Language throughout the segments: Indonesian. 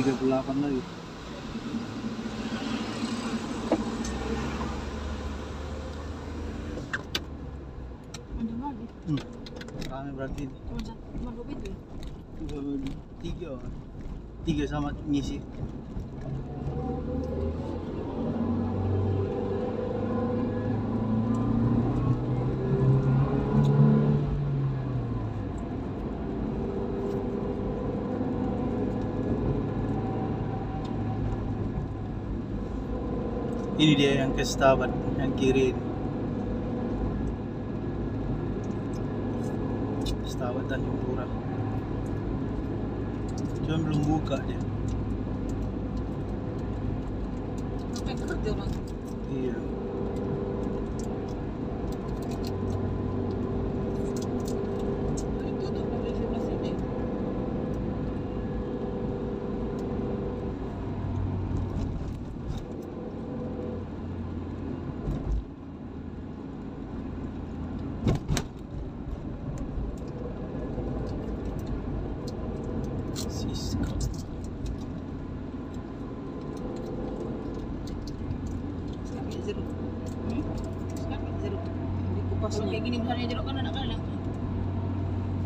38 lagi. Panjang lagi. Rame berarti ini. Cuma 2 pintu ya? 3 sama ngisi. Ini dia yang ke Setabat, yang kiri ini. Setabat Tanjung Pura. Cuma belum buka dia. Sampai kerja orang. Iya. Itu tuh dari sebelah sini. Siska. Sekarang jeruk. Sekarang jeruk. Dikupas kayak gini misalnya jeruk kan enak kali.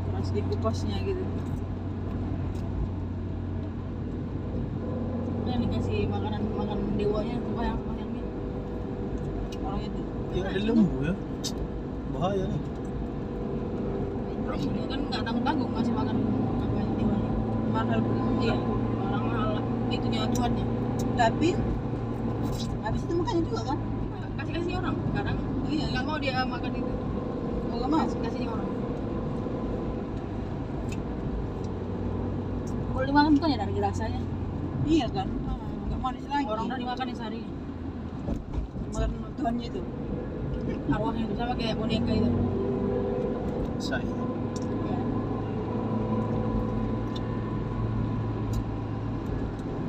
Keras dikupasnya gitu. Udah dikasih makanan dewanya bayang-bayangnya. Orang itu. Ya ada lembu ya. Bahaya nih. Dia kan nggak tanggung ngasih makan apa yang dewanya. Mahal iya, orang mahal itunya tuannya. Tapi habis itu makannya juga kan? Kasih orang. Sekarang iya nggak mau dia makan itu. Oh, nggak mau kasihnya orang. Kalau dimakan bukannya dari rasanya? Iya kan? Nggak mau diselagi. Orang udah dimakan sehari. Makan tuannya itu. Arwahnya itu sama kayak boneka itu. Saya. Ya.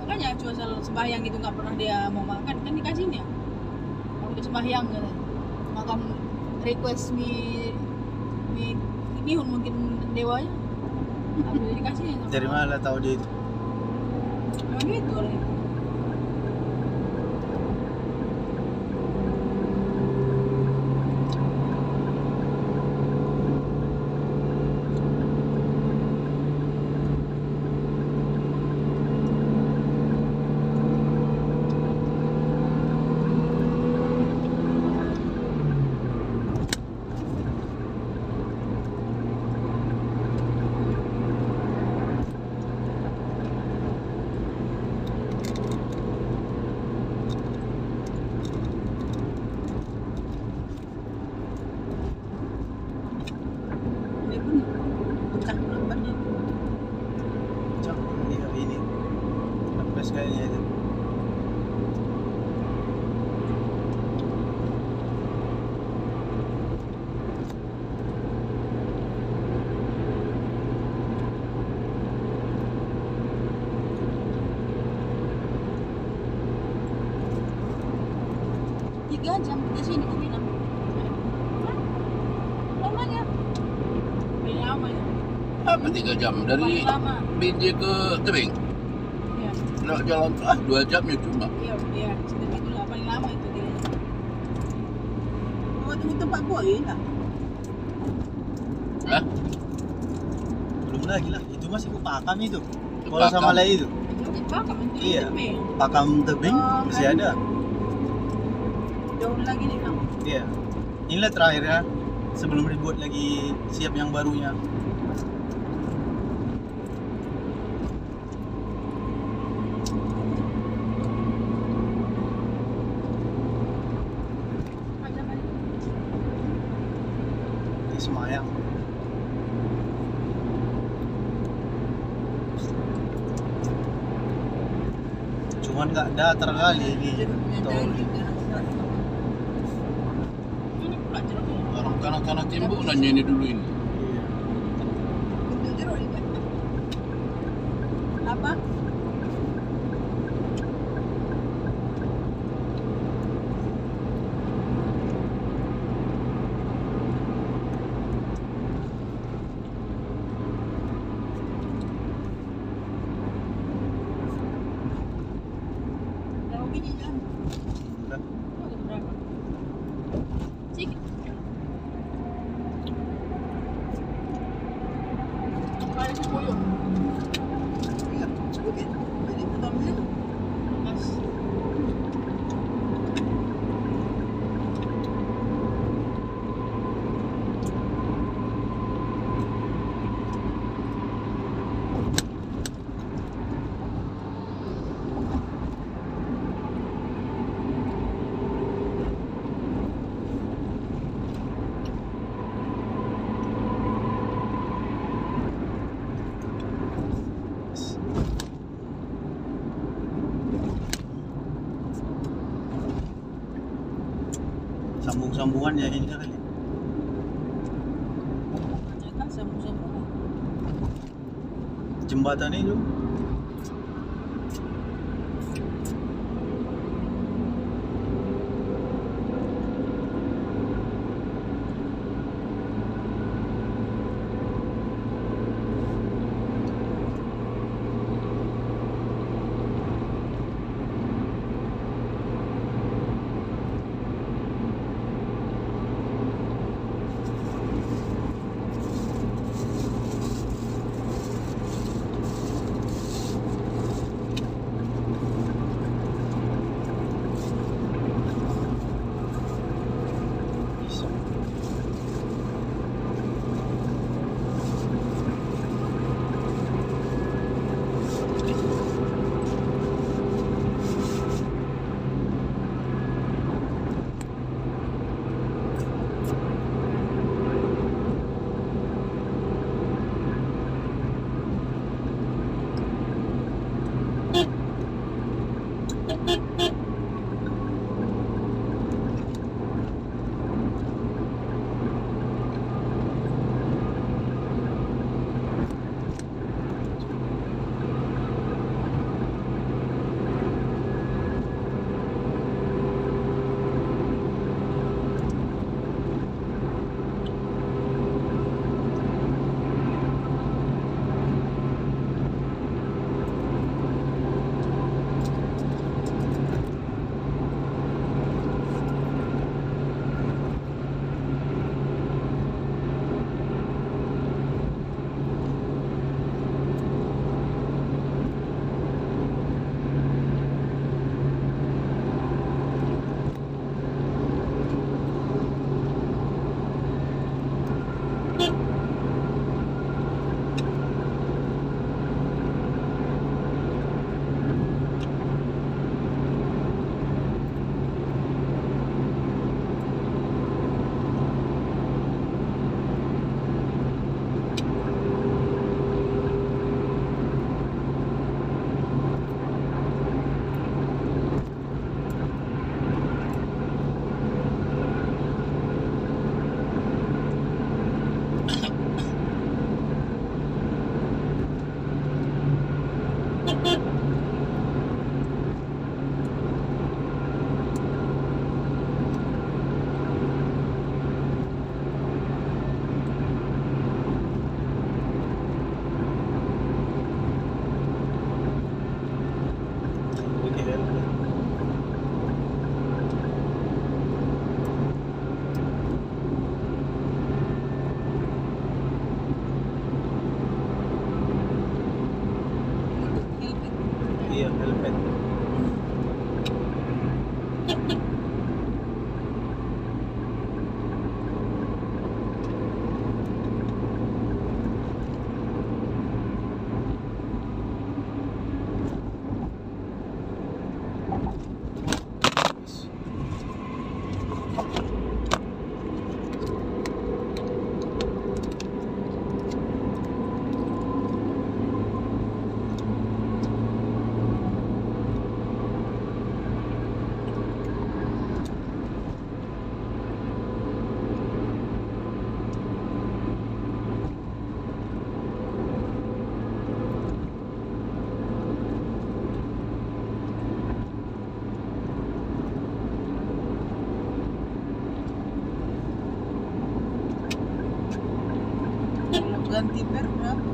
Makanya cuma sembahyang gitu nggak pernah dia mau makan kan dikasihnya. Kalau udah sembahyang gitu. Makan request mie bihun mungkin dewanya. Habis itu dikasihnya sama. Dari mana tahu dia itu? Memang gitu orangnya. Ini pun pecah lambatnya. Cak, iya ini. Lepas kayaknya itu. Tiga jam ke sini ke Minang. Lamanya. Paling lama ya. Apa 3 jam dari Paling lama. BJ ke Tebing? Iya. Lewat jalan 2 jamnya cuma. Iya, sekitar itulah paling lama itu dia. Oh, tunggu tempat boy enggak? Hah? Belum lagi lah. Itu masih ke Pakam itu. Ke Kalau sama Pakam. lain itu. Pakam itu. Iya. Tebing. Pakam Tebing Oh, masih kan. ada. Jauh lagi nih, Bang. Iya. Inilah terakhirnya sebelum dibuat lagi siap yang barunya. Macam mana? Di Semayang. Cuman nggak datar kali ini tol. Ini pula jeruknya. Orang kanak-kanak Timbuk nanya ini dulu ini. Iya. Bentuk jeruk ini. Apa? ini kan. Udah. Oh, ada berapa? Sedikit. Kali 10. Iya, sedikit. Jadi pertamanya Mas. sambung-sambungan ya ini kali. Ternyata sambung-sambung. Jembatan itu. Bisa. Oke, ya. Helpet. Iya, helmet. Kalau ganti per berapa?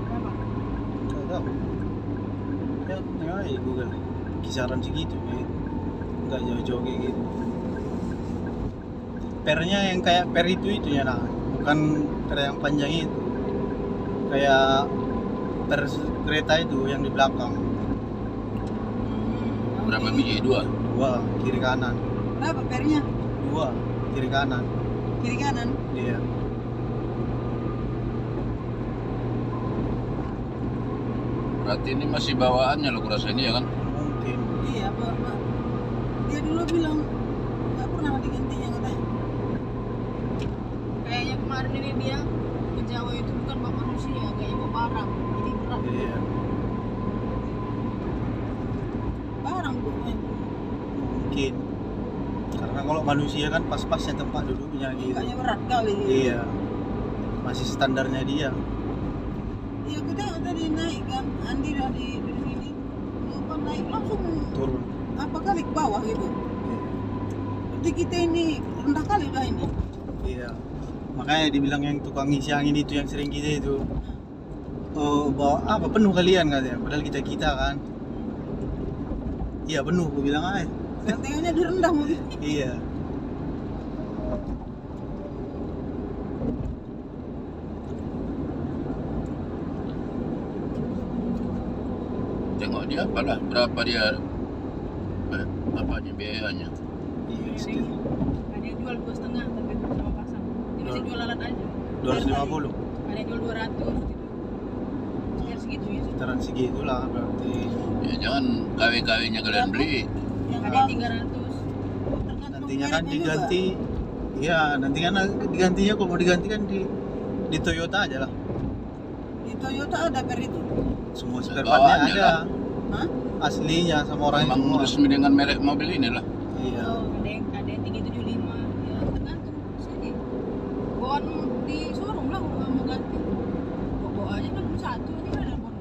Berapa? Nggak tahu. Ya ada tengah ya Google kisaran segitu ya. Nggak jauh-jauh kayak gitu. Pernya yang kayak per itu ya nah, bukan per yang panjang itu. Kayak per kereta itu yang di belakang. Berapa biji? Dua. Dua kiri kanan. Berapa pernya? Dua kiri kanan. Kiri kanan. Iya. Berarti ini masih bawaannya lo kurasa ini ya kan? Mungkin. Iya, Pak. Dia dulu bilang nggak pernah digantinya katanya. Kayaknya kemarin ini dia ke Jawa itu bukan bawa manusia, kayaknya bawa barang. Jadi berat. Iya. Barang bu. Mungkin. Karena kalau manusia kan pas-pasnya tempat duduknya gitu. Kayaknya berat kali. Iya. Masih standarnya dia. Iya, aku tengok tadi naik kan, Andi dari sini, lupa naik langsung Turun. apa kali ke bawah gitu. Iya. Berarti kita ini rendah kali udah ini. Iya. Makanya dibilang yang tukang ngisi angin itu yang sering kita itu. Oh, bawa apa penuh kalian katanya. Padahal kita kan. Iya penuh, gue bilang aja. Dan tengoknya di rendah mobil. Iya. Tengok dia apalah, berapa dia apanya biayanya. Iya. Ada Sekitar yang jual 2,5 tapi sama pasang. Dia masih jual alat aja. 250. Ada yang jual 200 gitu. Sekitar segitu ya. Sekitaran segitulah berarti. Ya jangan KW-KW-nya kalian beli. Yang ada yang 300. Nantinya kan diganti. Iya, nanti kan digantinya kalau mau diganti kan di Toyota aja lah. Di Toyota ada per itu. Semua spare Bawaannya partnya ada. lah. Hah? Aslinya sama orang Memang semua. resmi dengan merek mobil ini lah. Iya. Oh, ada yang 375. Ya tergantung sini. Bawaan di showroom lah kalau mau ganti. Bawa aja kan satu ini ada bon.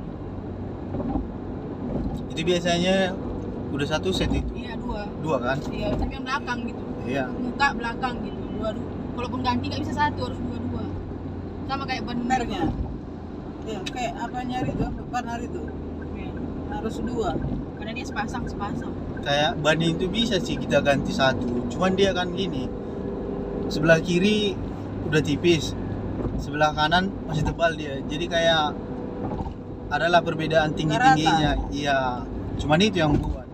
Itu biasanya udah satu set itu. Iya dua. Dua kan? Iya tapi yang belakang gitu. Iya. Muka belakang gitu. Dua. Kalaupun ganti nggak bisa satu harus dua. Sama kayak ban mernya. Ya kayak apa nyari tuh ban hari itu. Ya, harus dua. Karena dia sepasang. Kayak ban itu bisa sih kita ganti satu. Cuman dia kan gini. Sebelah kiri udah tipis. Sebelah kanan masih tebal dia. Jadi kayak adalah perbedaan tinggi-tingginya. Iya. Cuman itu yang buat.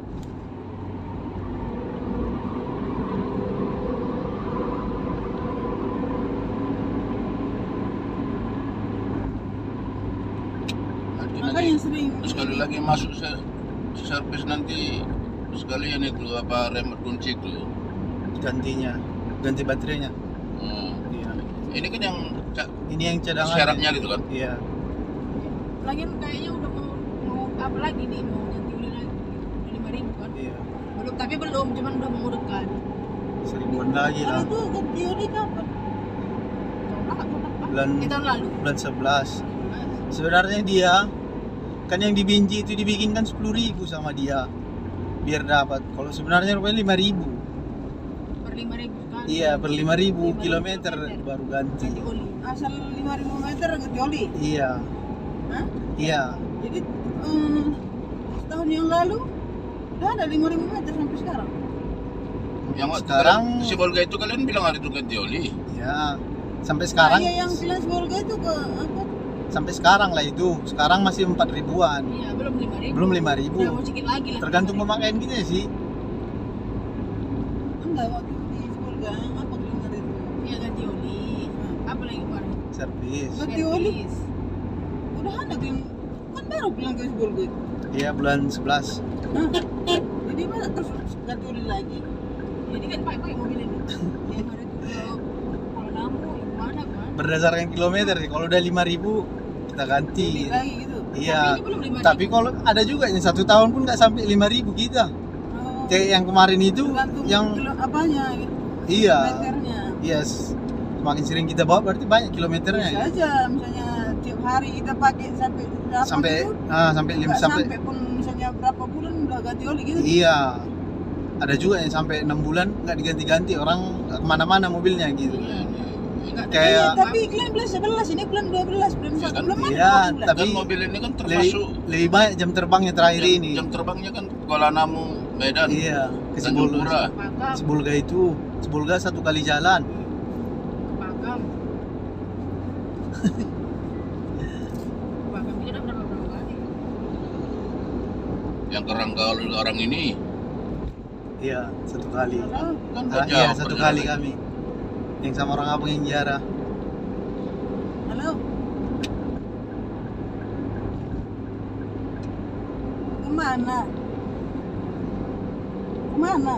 Makanya sering Sekali lagi masuk servis nanti sekalian itu apa remote kunci itu. Gantinya. Ganti baterainya. Iya. Ini kan yang Ini yang cadangan. syaratnya gitu kan. Iya. lagian kayaknya udah mau apa lagi nih mau ganti oli lagi udah 5.000 kan Iya. belum cuman udah mengurutkan 1000-an lagi lah. itu ganti oli kapan? Tahun lalu Bulan 11. Sebenarnya dia kan yang di Binji itu dibikinkan 10.000 sama dia biar dapat. Kalau sebenarnya rupanya 5.000. per 5.000 kan Iya, per 5.000 kilometer baru ganti. ganti oli asal 5.000 meter ganti oli. Iya. Hah? Iya. Jadi setahun yang lalu udah ada 5.000 meter sampai sekarang. Yang waktu Sekarang si Volga itu kalian bilang hari itu ganti oli. ya sampai sekarang Iya yang bilang Volga itu ke apa? sampai sekarang lah itu. Sekarang masih 4.000-an. Iya belum 5.000. Belum 5.000. Udah mau sedikit lagi lah. Tergantung pemakaian kita sih. Enggak waktu di Volga apa keluar itu? Iya ganti oli. Apa lagi kemarin? Servis. Ganti oli. Udah ada kan baru bilang ke Volga itu. Iya, bulan 11. Jadi mana terus ganti oli lagi? Jadi kan pakai mobil ini. Yang hari itu kalau kamu yang mana kan? Berdasarkan kilometer sih. Kalau udah 5.000 kita ganti. Lebih lagi gitu. Iya. Tapi ini belum 5.000. Tapi kalau ada juga yang 1 tahun pun nggak sampai 5.000 kita. Oh, Kayak yang kemarin itu tergantung yang kilo apanya gitu. iya. Meternya. Yes. Semakin sering kita bawa berarti banyak kilometernya. Bisa aja misalnya tiap hari kita pakai sampai berapa Sampai gitu. sampai Nggak 5 sampai sampai pun misalnya berapa bulan udah ganti oli gitu. iya. Ada juga yang sampai 6 bulan nggak diganti-ganti, orang nggak kemana-mana mobilnya gitu. Ini kayak tapi iklan bulan 11 ini bulan 12 bulan Ya 1 kan? belum ada Iya, bulan. tapi Dan mobil ini kan lebih, termasuk lebih banyak jam terbangnya terakhir jam, ini. jam terbangnya kan Kuala Namu, Medan, Iya, ke Tanjung Sibolga. Pura. Pakam, Sibolga itu, Sibolga 1 kali jalan. Pakam. Pakam itu udah berapa kali? Yang keranggal orang ini Iya, 1 kali. kan Ah, gak iya, jauh 1 perjalanan. kali kami. Yang sama orang abang yang ziarah. Halo. Kemana? Kemana?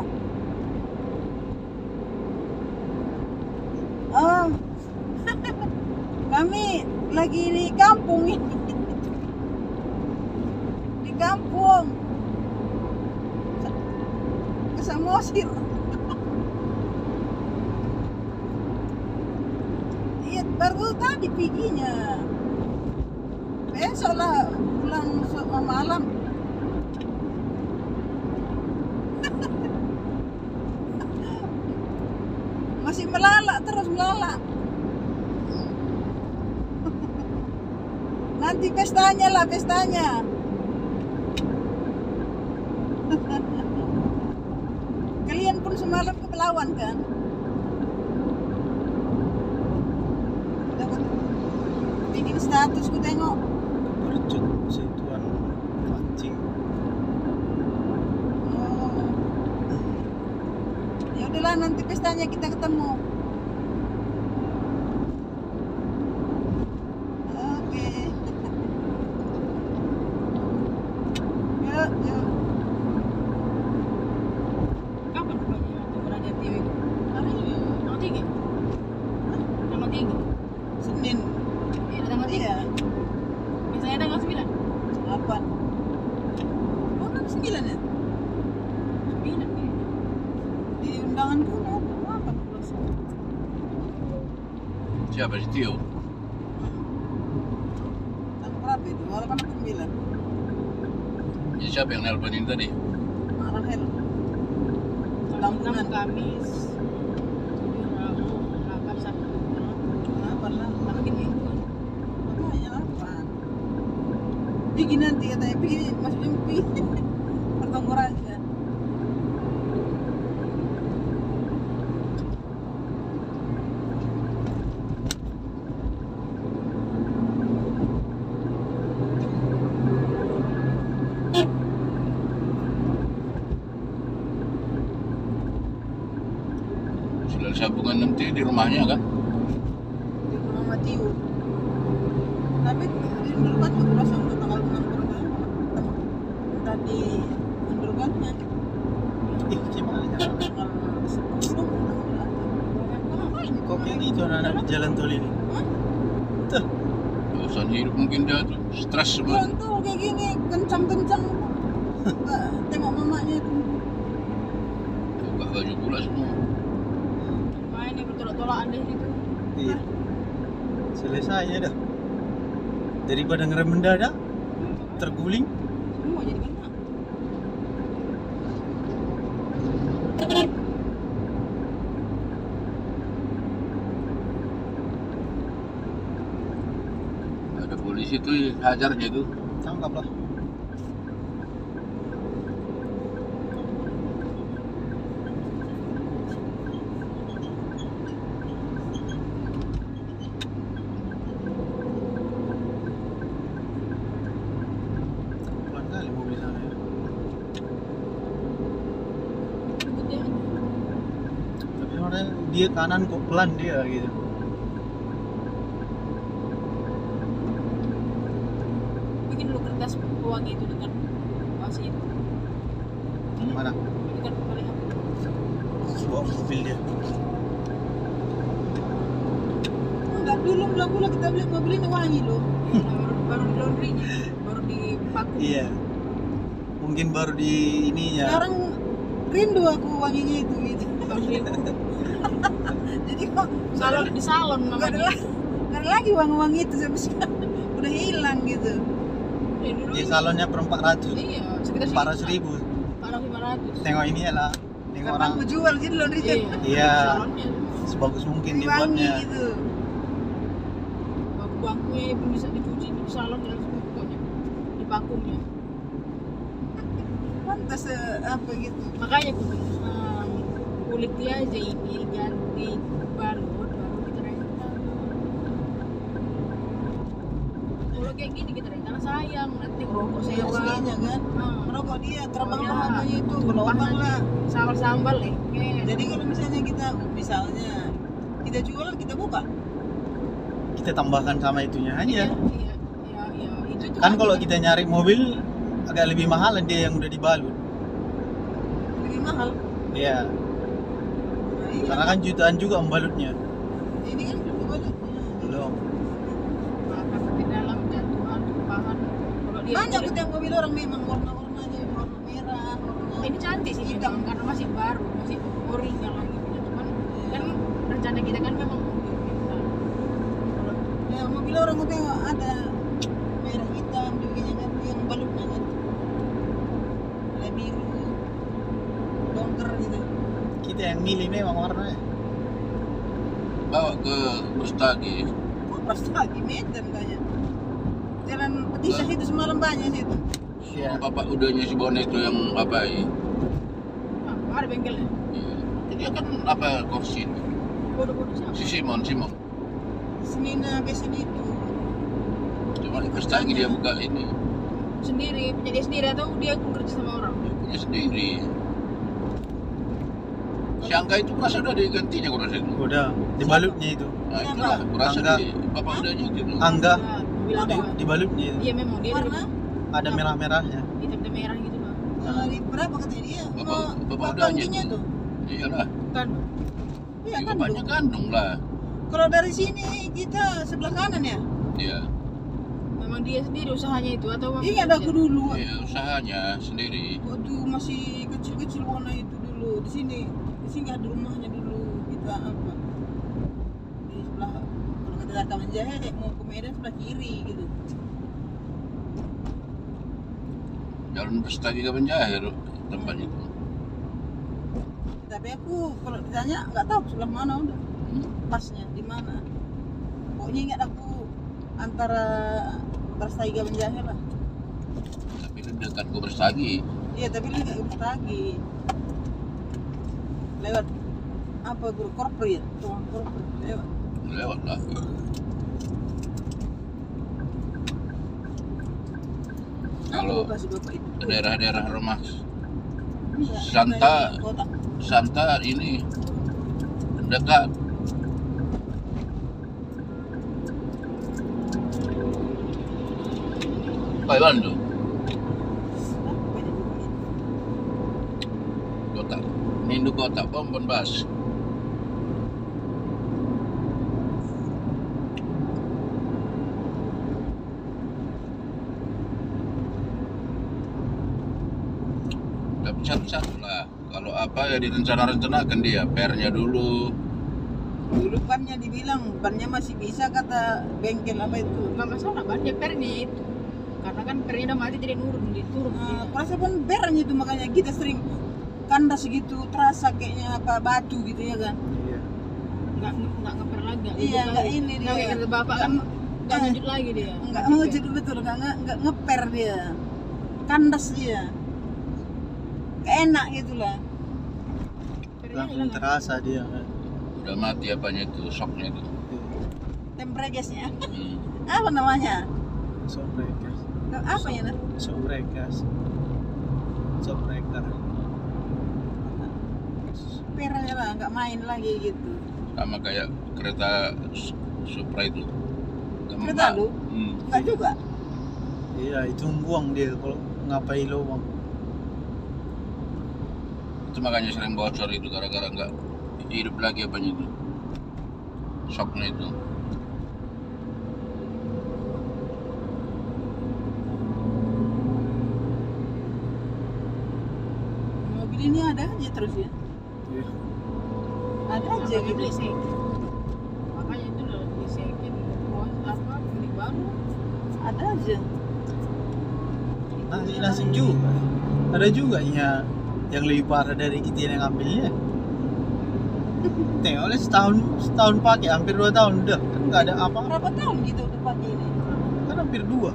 Oh, kami lagi di kampung ini. Di kampung. Ke Samosir. Iya, baru tadi piginya. Besok lah pulang malam. Masih melalak terus melalak. Nanti pestanya lah pestanya. Kalian pun semalam ke Pelawan kan? Dapat bikin status ku tengok. Bercut sentuhan mancing. Oh. Ya udahlah nanti pestanya kita ketemu. Oke. Yuk, yuk. Kapan rupanya tanggal Jati itu? Hari ini. Tanggal 3. Tanggal 3. Senin. Iya, tanggal 3. Iya. Biasanya tanggal 9. 8. Oh, tanggal 9 ya? 9 kayaknya. Di undangan pun ada 18. Siapa si Tio? Tanggal berapa itu? 8 atau 9? Jadi siapa yang nelponin tadi? Rahel. Tanggal Kamis. Rabu, Rabu, Sabtu. Kenapa lah? Tanggal 3 mingguan. Makanya apaan? Pergi nanti katanya pergi masuk mimpi. Pertempuran aja. Sudah sambungan nanti di rumahnya kan? Di rumah Matiu. Tapi diundurkan juga langsung ke tanggal 6 berapa? Tadi undurkannya Ih, gimana jalan? tanggal 10. Kok kayak gitu anak-anak di jalan tol ini? Tuh, Bosan hidup mungkin dia tuh stres semua. Jalan tuh kayak gini kencang-kencang. Nggak tengok mamanya itu. Buka baju pula semua. Main yang bertolak-tolakan deh gitu. iya. Selesai ya dah. Daripada ngerem mendadak, terguling. Semua jadi kena. Ada polisi tuh hajarnya tuh. Tangkap lah. Pelan kali mobil sana ya. Ikut dia aja. Tapi orang dia kanan kok pelan dia gitu. Bikin dulu kertas pewangi itu dekat masih itu. Mana? Dekat balik aku. Bawa mobil dia. Enggak dulu mula-mula kita beli mobil ini wangi loh. Baru di laundrynya, baru dipaku. Iya. Mungkin baru di ininya. Sekarang rindu aku wanginya itu gitu. Jadi kok Salon di salon nggak ada, namanya. nggak ada lagi wangi-wangi itu sampai sekarang udah hilang gitu. Dulu Di ini- salonnya per 400. Iya, sekitar 400.000. 400-500. Tengok ini ya lah. Tengok Kapan orang. aku jual jadi laundry Iya. Iya. Salonnya. Sebagus mungkin wangi dibuatnya. gitu. bangkunya belum bisa dicuci di salon dan pokoknya di vakumnya. Pantas apa gitu. Makanya aku bilang kulit dia aja ini ganti baru kita rental. Kalau kayak gini kita rental sayang nanti rokok sewa. Aslinya kan. Merokok dia terbang Iya. harganya itu gelombang lah. Sambal-sambal Jadi kalau misalnya kita jual kita buka. Kita tambahkan sama itunya aja. Iya, itu Kan kalau kita nyari mobil agak lebih mahal dia yang udah dibalut. Lebih mahal. Iya, Nah, iya. karena kan jutaan juga membalutnya. Ini kan belum dibalut. Belum. makan di dalam jatuhan tumpahan. Kalau dia Banyak kulit- kita mobil orang memang warna-warnanya warna merah, warna ini cantik sih hitam. memang karena masih baru, masih original lagi punya. Cuman kan rencana kita kan memang mobil kita. Kalau Ya mobil orang itu ada merah hitam juga kan yang balutnya kan. Ada biru, dongker gitu. Kita yang milih memang warnanya. Bawa ke Bustagi. Kok pas lagi Medan kayaknya. Jalan Petisah itu semalam banyak situ. Iya. Bapak udahnya si Bone itu yang apa ya? ada bengkelnya. Iya. Dia kan apa kursi itu? Bodoh-bodoh siapa? Si Simon. Senina biasanya itu. Cuma di Bustagi dia buka ini. Sendiri, punya dia sendiri atau dia kerja sama orang? Dia punya sendiri. Si Angga itu merasa udah digantinya kurasa itu. Udah dibalutnya itu. Nah, Siapa? itulah kurasa Angga. di bapak udahnya itu. Angga Nah, mobil di, apa? dibalutnya itu. Iya memang dia Warna Ada merah-merahnya. hitam dan merah gitu lah. di berapa katanya dia? Bapak udahnya Bangkinya itu. tuh. Iyalah. Kan Iya Si kan. bapaknya Dok. kandung lah. Kalau dari sini kita sebelah kanan ya. Iya. memang dia sendiri usahanya itu atau Ingat aku dulu. Iya usahanya sendiri. Waktu masih kecil-kecil warna itu dulu di sini ada rumahnya dulu kita apa di sebelah kalau kita datang Menjahe mau ke Medan sebelah kiri gitu. Jalan Bustagi ke Penjahir tempatnya itu. Tapi aku kalau ditanya nggak tahu sebelah mana udah pasnya di mana. Pokoknya ingat aku antara Berstaiga Menjahe lah. Tapi itu dekat ke Bustagi. Iya tapi lu nggak lagi lewat apa guru korporat, tukang korporat lewat. Lewat lah. Kalau Aku kasih bapak itu. ke daerah-daerah rumah Iya, Santa. di kota. Santa ini dekat. Taiwan tuh Apa ya bapak itu? kota. Nindu kota Pompon Bas. Tapi satu-satu lah. Kalau apa ya direncana-rencanakan dia, PR-nya dulu. Dulu bannya dibilang bannya masih bisa kata bengkel apa itu. nggak masalah banyak pernya itu karena kan pernya udah mati jadi diturun Nah, kurasa pun bernya itu makanya kita sering kandas gitu terasa kayaknya apa batu gitu ya kan. Iya. nggak ngeper lagi nggak Iya, ngejut nggak lagi. ini nggak dia. kayak kata bapak kan nggak ngejut lagi dia Enggak ngejut betul enggak ngeper dia. Kandas dia. Enak gitulah. Pernya Langsung hilang. terasa dia kan. Udah mati apanya itu, shocknya itu. Tempregesnya. Hmm. Apa namanya? Sobrekas. Apa ya? Nak? Sobrekas. Sobrekas. Pernya lah, nggak main lagi gitu. Sama kayak kereta Supra itu. Kereta lu? Enggak juga. Iya, itu buang dia kalau ngapai lubang. Itu makanya sering bocor itu gara-gara nggak hidup lagi apanya itu. Shocknya itu. Mobil ini ada aja terus ya. Iya. Ada aja Sampai gitu. beli second. Makanya itu loh beli second. Apa beli baru. Ada aja. Nasib juga. Ada juga ya yang lebih parah dari kita yang ngambilnya. Tengok oleh setahun pakai, hampir 2 tahun udah kan nggak ada apa, Berapa tahun gitu untuk pakai ini? kan hampir 2.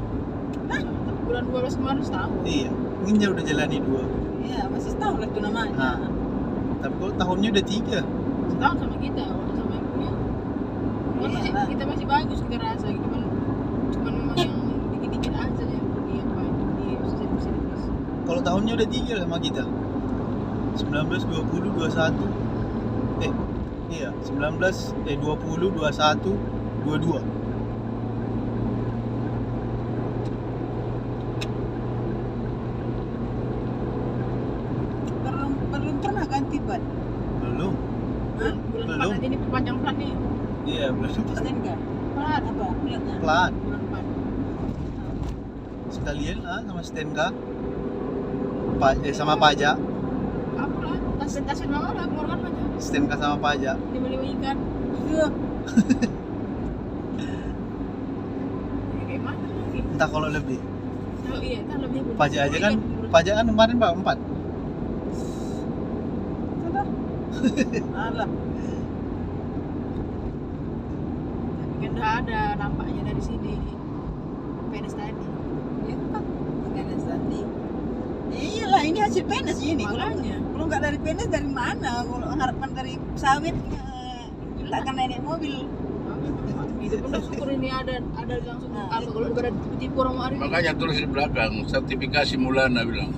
Bulan 12 kemarin setahun. Iya, mungkin udah jalani 2. Iya, masih setahun lah itu namanya. Nah. Tapi kalau tahunnya udah 3. Setahun sama kita, waktu sama yang punya. Cuman Iya masih, lah. kita masih bagus kita rasa, cuman memang yang dikit-dikit aja ya di apa itu di servis. Kalau tahunnya udah 3 sama kita. 19, 20, 21. Iya, 19, 20, 21, 22. Belum pernah ganti ban. Belum. Hah? Bulan Belum. 4 nanti ini perpanjang plan nih. Iya, belum. STNK. Plan Apa? Bulatnya. Pelan. bulan 4. Sekalian lah sama STNK. Sama pajak. Apa lah? Tas-tasin mama lah keluarkan aja. STNK sama pajak. 5 ikan. Iya. Ya, kayak mana lagi? Entah kalau lebih. Oh iya, kan lebih Pajak aja kan, pajak kan kemarin Pak 4. Sudah. Alah. Tapi kan udah ada nampaknya dari sini. PNS tadi. Iya kan? PNS tadi. Iyalah, ini hasil PNS ini. Makanya. Kalau nggak dari PNS dari mana? Kalau harapan dari sawit kita akan naik mobil. Itu pun udah syukur ini ada langsung Nah, apa kalau pada tipu orang hari Makanya tulis di belakang sertifikasi Mulana bilang.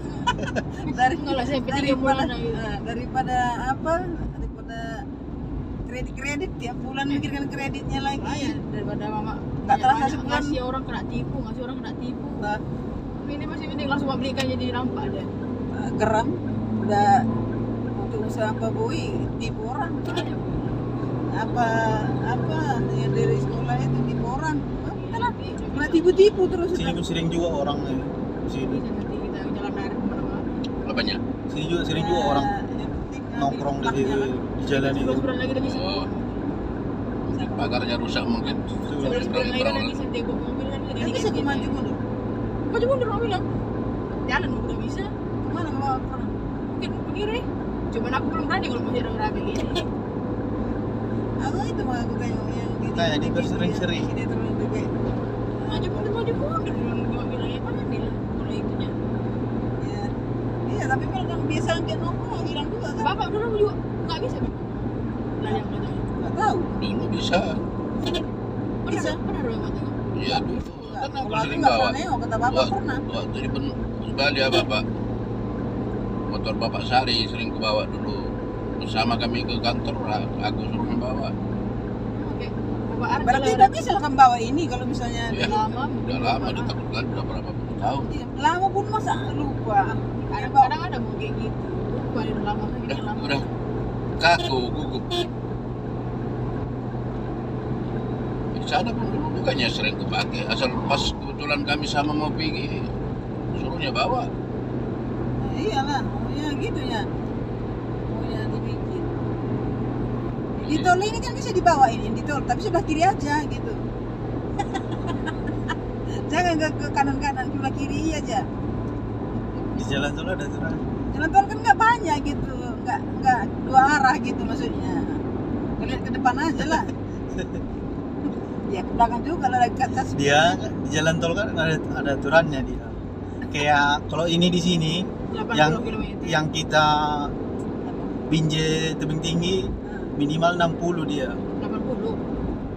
enggak lah saya petiga bulan gitu. Daripada apa? Daripada kredit tiap bulan mikirkan kreditnya lagi. Makanya daripada mama Nggak terasa banyak sebulan. ngasih orang kena tipu, ngasih orang kena tipu. Nah, Ini masih mending langsung belikan jadi nampak deh. geram udah untuk usaha apa bui tipu orang. Apa yang dari sekolah itu tipu orang. Kenapa? Kena tipu-tipu terus. Sini sering juga orang sini. Nanti kita jalan dari kemana-mana. Apanya? Sini juga sering juga orang Yang penting nongkrong di naknya lah. jalan itu. Sebulan lagi udah bisa. Oh, pagarnya rusak mungkin. Sebulan lagi udah bisa tembok mobil kan udah Tapi bisa maju mundur. Maju mundur orang bilang. Jalan udah bisa. Kemana nggak pernah? Mungkin ke kiri. Cuman aku belum berani kalau masih rame-rame gini. Aku itu mah aku tengok yang di Kayak di bersering-sering. Ini terlalu gede. Maju mundur orang bilang ya mana nih lah kalau itunya. Iya. Iya, tapi kalau yang biasa dia nongkrong hilang juga kan? Bapak dulu juga nggak bisa Pak. Lah yang katanya. Nggak tahu. Dulu bisa. Bisa. Pernah dulu yang katanya. Iya dulu. Nggak, Kan aku kalau aku sering nggak bawa. pernah nengok, kata bapak pernah. Waktu di Bali ya bapak. Motor bapak Sari sering kebawa dulu. Bersama kami ke kantor, aku suruh membawa. Oke. Bapak Arga Berarti udah bisa lah kan bawa ini kalau misalnya Iya. lama. Udah lama, udah takut kan, udah berapa puluh tahun. Iya, lama pun masa lupa. Kadang-kadang ada mau kayak gitu. Lupa udah lama kan Udah, kita lama. udah kaku, gugup. Di sana pun dulu bukannya sering kepake, asal pas kebetulan kami sama mau pergi, suruhnya bawa. Nah, iyalah, maunya gitu ya. Maunya dibikin. Di tol ini kan bisa dibawa ini di tol, tapi sebelah kiri aja gitu. Jangan ke kanan-kanan, sebelah kiri aja. Di jalan tol ada tuh. Jalan tol kan nggak banyak gitu, nggak dua arah gitu maksudnya. Lihat ke depan aja lah. Ya ke belakang juga lah ke atas. Dia di jalan tol kan ada aturannya dia. Kayak kalau ini di sini 80 yang km. yang kita Binjai tebing tinggi minimal 60 dia. 80.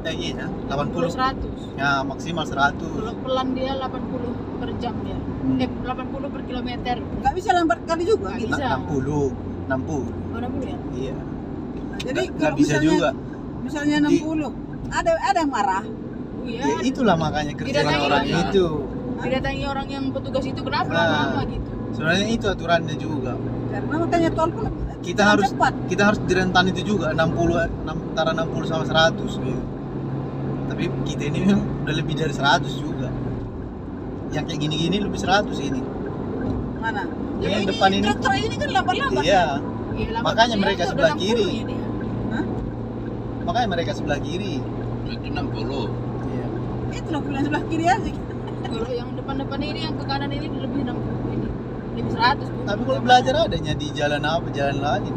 Iya, 80 80. 100. Ya, maksimal 100. Kalau pelan dia 80 per jam dia. 80 per kilometer. Nggak bisa lambat kali juga Nggak gitu. bisa. 60. 60. Oh, 60 ya? Iya. Nah, jadi Nggak kalau bisa juga. Misalnya 60, ada yang marah. Oh, iya. Ya, itulah makanya kerjaan Didatangi orang orang. itu. Didatangi orang yang petugas itu kenapa Nah. lama-lama gitu? Sebenarnya itu aturannya juga. Karena makanya tol pun Kita harus cepat. kita harus di rentan itu juga 60 antara 60 sama 100 gitu. Tapi kita ini memang udah lebih dari 100 juga. Yang kayak gini-gini lebih 100 ini. Mana? Yang Ya, depan ini. Traktor ini kan lambat-lambat. Iya, Iya, Makanya dia mereka udah sebelah 60 kiri. ya dia. makanya mereka sebelah kiri. Itu 60. Iya. Itu loh bilang sebelah kiri aja. Kalau yang depan-depan ini yang ke kanan ini lebih 60 ini. Lebih 100. Bu. Tapi kalau belajar adanya di jalan apa? Jalan lain.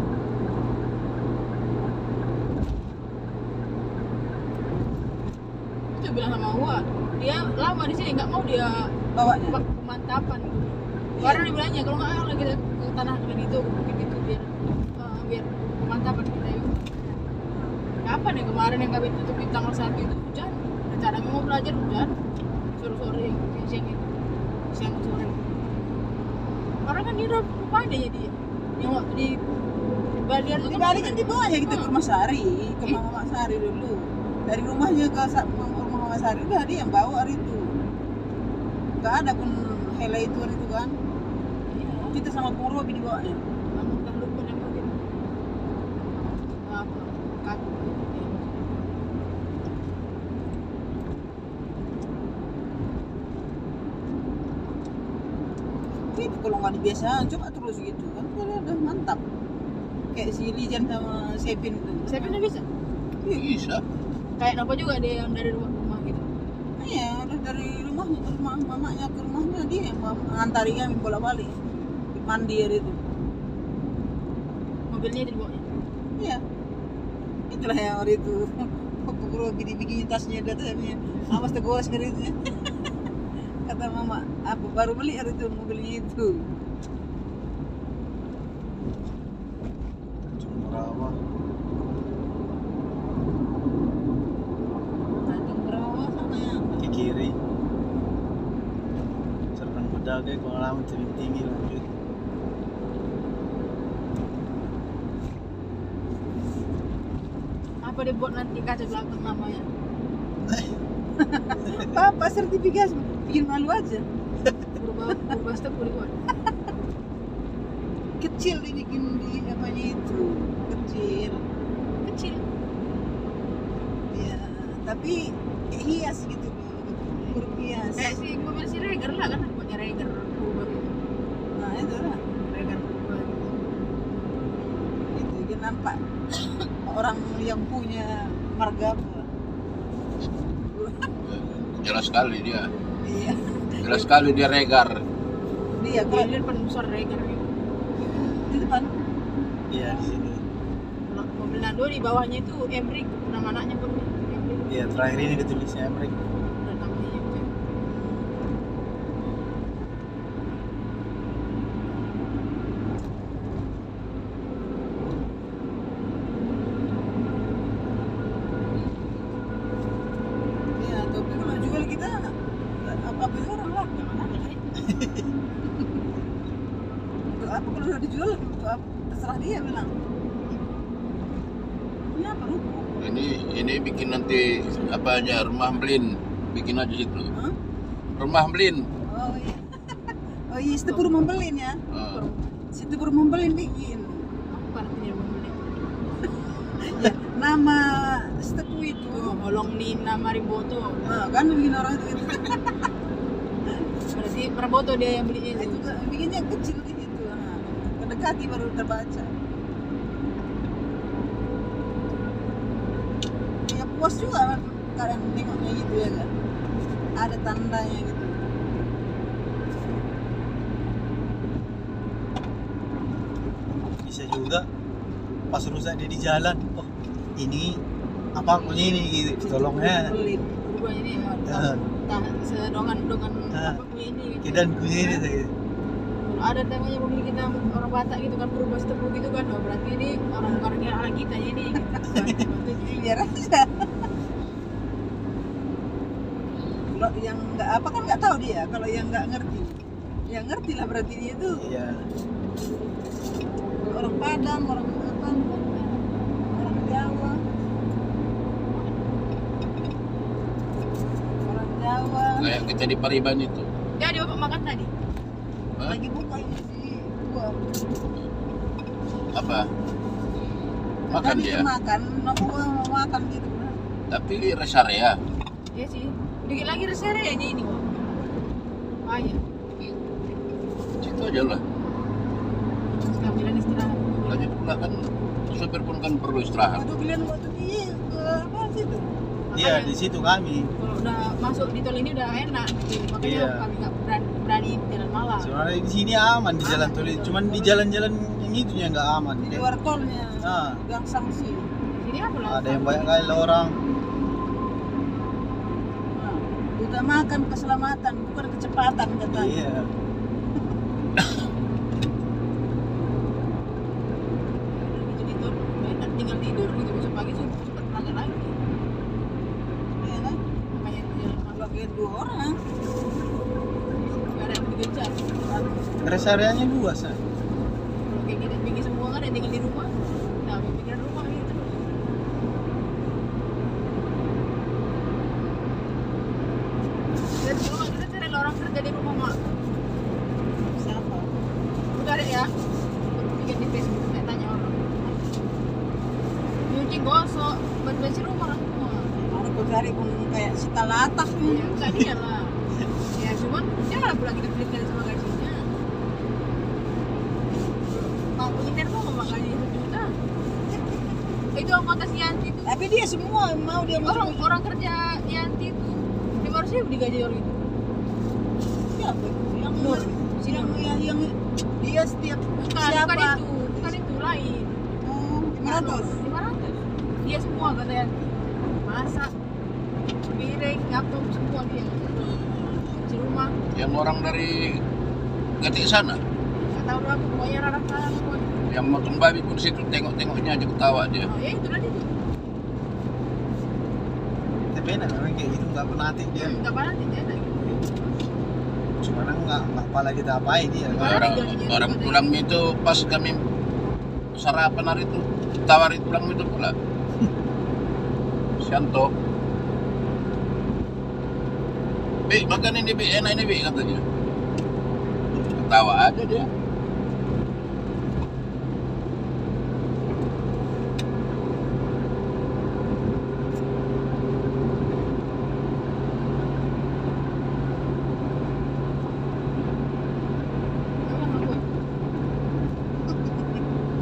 bilang sama gua, dia lama di sini nggak mau dia bawanya. pemantapan gitu. Karena dia bilangnya kalau nggak lagi ke tanah dan itu bukit itu biar pemantapan kita yuk. Kapan ya kemarin yang kami tutup di tanggal 1 itu hujan. Rencananya mau belajar hujan sore-sore siang itu siang sore. Karena kan dia udah lupa deh jadi yang waktu di Bali itu Di Bali kan di bawahnya kita ke rumah Sari, ke Ih. Mama Sari dulu. Dari rumahnya ke rumah Mama Sari udah dia yang bawa hari itu. Gak ada pun hele itu hari itu kan. Kita sama Purwo di bawahnya. kamu udah lupa dan mungkin apa kaku. Itu kalau nggak dibiasakan coba terus gitu kan udah mantap. Kayak si Lijan sama Sepin itu. Saya pernah bisa. Bisa. Kayak apa juga dia yang dari rumah gitu. Iya, udah dari rumahnya ke rumah mamanya ke rumahnya dia yang mengantari kami bolak-balik. Mandi hari itu. Mobilnya di bawahnya. Iya. Itulah yang hari itu. Pukul bikin tasnya dia tuh namanya. Awas tegoas hari itu. Kata mama, apa baru beli hari itu mobilnya itu. Tanjung Rawa. Tanjung Berawa sana ya. Ke kiri. Serang Bedaga kalau lama turun tinggi lanjut. Apa dia buat nanti kaca belakang namanya? Papa sertifikat bikin malu aja. Berubah step berubah. Kecil dibikin di apanya itu. Kecil. Kecil. Ya, tapi kayak hias gitu loh. Huruf hias. Kayak si mobil si Reger lah kan buatnya Reger berubah gitu. Nah, itu lah. Reger berubah. Itu dia nampak orang yang punya marga apa. Jelas sekali dia. Iya. Jelas sekali dia regar. Dia Dia kan di depan besar Reger gitu. di depan. Iya di sini. Kalau mobil Nando di bawahnya itu Emrik, nama anaknya pun Emrik. Iya terakhir ini ditulisnya Emrik. Dan namanya itu. Iya, tapi kalau jual kita apa orang lah. Jangan ada lain. Untuk apa kalau udah dijual untuk apa? Terserah dia bilang. Ini apa ruko? Ini bikin nanti apa aja rumah belin. Bikin aja situ. Hah? Rumah belin. Oh iya. Oh iya, situ baru membelin ya. Ah. Situ baru membelin bikin. Apa artinya mobilnya? Ya, nama setepu itu. Oh, Holong Nina Marimboto. Nah, kan bikin orang itu. Berarti Marimboto dia yang belinya Itu itu. bikinnya kecil di situ. Nah, mendekati baru terbaca. Ya puas juga kan kalian nengoknya gitu ya kan. Ada tandanya gitu. Bisa juga pas rusak dia di jalan. Oh ini apa punya ini gitu. Tolongnya. Beli. Berubah ini Ah. tahan sedongan Ah. apa punya ini. Gitu. Kidan punya ini gitu. Kalau ada temanya mobil kita orang Batak gitu kan berubah setepu gitu kan, oh berarti ini orang ala kita ini. Gitu. Biar aja. Kalau yang nggak apa kan nggak tahu dia. Kalau yang nggak ngerti, yang ngerti lah berarti dia itu Iya. orang Padang, orang apa, orang Jawa, orang Jawa. Kayak kita di Pariban itu. Ya dia bapak makan tadi. Hah? Lagi buka ini di gua. Apa? Makan Tadi dia. makan, mau makan gitu. Tapi rest area. Iya sih. Dikit lagi resere aja ini kok. Ah ya. Situ aja lah. Sekalian istirahat. Lagi pula kan supir pun kan perlu istirahat. Waktu kalian waktu dia ke apa situ? Iya di situ kami. Kalau udah masuk di tol ini udah enak, gitu. Makanya Iya. kami nggak berani jalan malam. Sebenarnya di sini aman di jalan tol. Cuman di jalan-jalan yang itu yang nggak aman. Di luar tolnya, Nah, gang sanksi. Jadi apa lah? ada yang banyak kali orang. utamakan keselamatan bukan kecepatan katanya. Iya. Gitu gitu enak tinggal tidur gitu besok pagi subuh cepat berangkat lagi. Iya kan? Makanya dia Kalau kayak 2 orang nggak ada yang dikejar. Rest areanya luas ya. Kalau kayak gini tinggi semua kan yang tinggal di rumah. Nah, pikiran rumah gitu terus. Dan kalau kita cari orang kerja di rumah mak, siapa? udah ada ya. Bikin di Facebook kayak tanya orang. Nyuci gosok, bersih rumah lah semua. Orang kau cari pun kayak setalatak Ya nih. enggak dia lah. Ya cuman dia malah pulang kita beli sama gajinya. Mau punya rumah mak gaji 1 juta. Itu anggota si Yanti tuh. Tapi dia semua mau dia Orang kerja Yanti tuh 500.000 digaji orang itu. siapa itu? Yang Nur. yang dia setiap siapa? Bukan itu lain. Oh, 500. 500. Dia semua kata Yanti. Masak, piring, apa semua dia. Di rumah, Yang orang dari Getik sana, nggak tahu berapa, pokoknya rara-rara pokoknya. yang makan babi pun situ tengok-tengoknya aja ketawa dia. Oh ya itu tadi tuh. Tapi enak memang kayak gitu, nggak penatik dia. Nggak pernah tidak ada. Cuma nggak apa lagi kita apain dia. Orang pulang itu pas kami sarapan hari itu tawarin pulang itu pula. Sianto, Bi makan ini Bi, enak ini Bi katanya. Ketawa aja dia.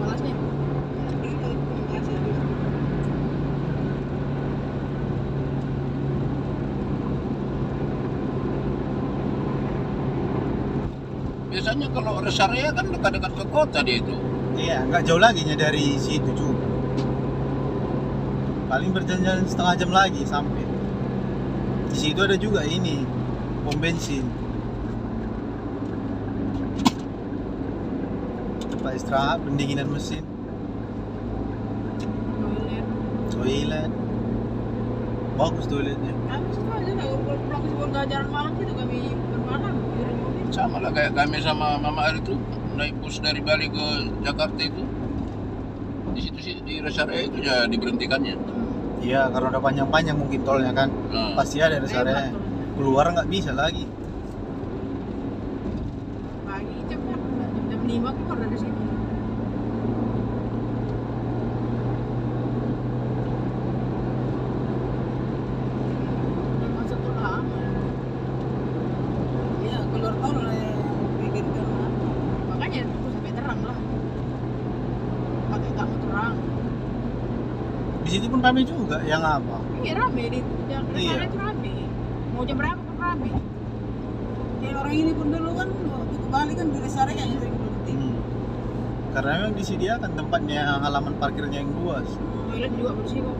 Malasnya. Biasanya kalau rest area kan dekat-dekat ke kota dia itu. Iya, nggak jauh lagi nya dari situ juga. Paling berjalan setengah jam lagi sampai. Di situ ada juga ini pom bensin. Tempat istirahat, pendinginan mesin, toilet. Bagus toiletnya. Kami situ aja nggak pulang sebelum jalan malam situ kami bermalam di mobil. Sama lah kayak kami sama Mama Ari itu naik bus dari Bali ke Jakarta itu. Di situ sih di rest area itu ya diberhentikannya. Iya, karena udah panjang-panjang mungkin tolnya kan. Nah, Pasti ada rest area. Keluar nggak bisa lagi. Pagi cepat, jam 5 keluar dari sini. Udah masuk tol lama. Ya, keluar tol pikirkan apa? Makanya tunggu sampai terang lah. Pakai kamu terang. Di situ pun rame juga, yang apa? Iya rame di jalan Iya. itu rame. Mau jam berapa pun rame. Kayak orang ini pun dulu kan waktu ke Bali kan di rest area yang sering berhenti. Karena memang disediakan tempatnya, halaman parkirnya yang luas. Toilet juga bersih kok.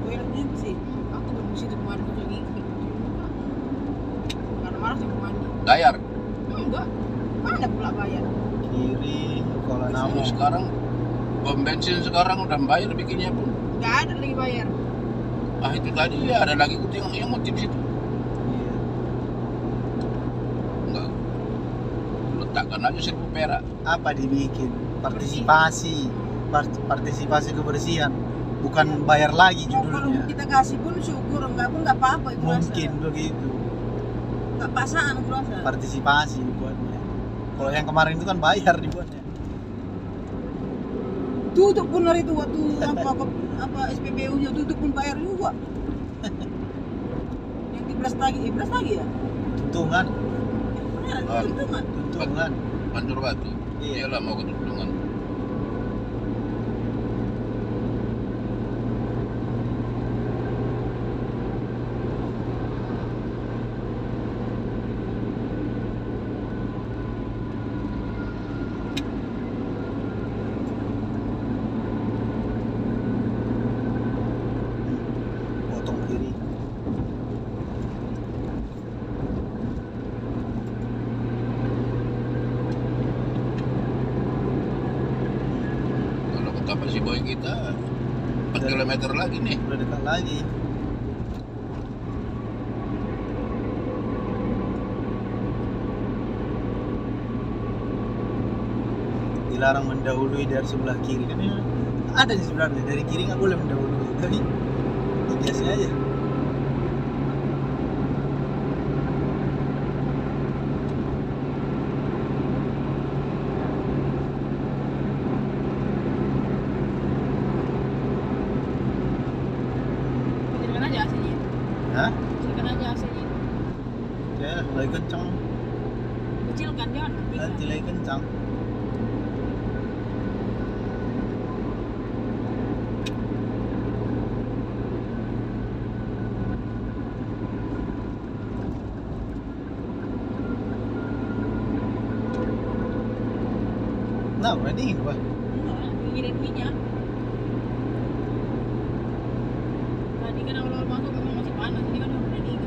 Toiletnya bersih. Aku bersih tuh kemarin untuk gigi. Karena malas yang mandi. bayar. Enggak. Mana pula bayar? Kiri, kalau Namun namun sekarang pom bensin sekarang udah bayar bikinnya pun. Enggak ada lagi bayar. Ah itu tadi ya ada lagi ku tengok yang motif situ. iya. Enggak. Letakkan aja 1.000 perak. Apa dibikin? Partisipasi, partisipasi kebersihan, bukan bayar lagi Mau kalau judulnya. kita kasih pun syukur, enggak pun enggak apa-apa itu Mungkin rasa. begitu. Enggak paksaan aku rasa. Partisipasi dibuatnya. Kalau yang kemarin itu kan bayar dibuatnya. Tutup pun hari itu waktu apa SPBU-nya tutup pun bayar juga. Yang di Belas lagi ya? Tuntungan, Benar, Ah. itu kan. tuntungan. Pancur batu. Iya. Iyalah mau ketuntungan. Potong kiri. Kapal si boy kita 4 kilometer lagi nih. Udah dekat lagi. Dilarang mendahului dari sebelah kiri kan ya. Ada di sebenarnya dari kiri nggak boleh mendahului, tapi dikasih aja. Kecilkan aja AC-nya. Hah? Kecilkan aja AC-nya. Ya, lagi kencang. Kecilkan jangan. Nanti lagi kencang. Nah, udah dingin Pak. Ngirim minyak. Tadi kan awal-awal masuk memang masih panas, ini kan udah dingin.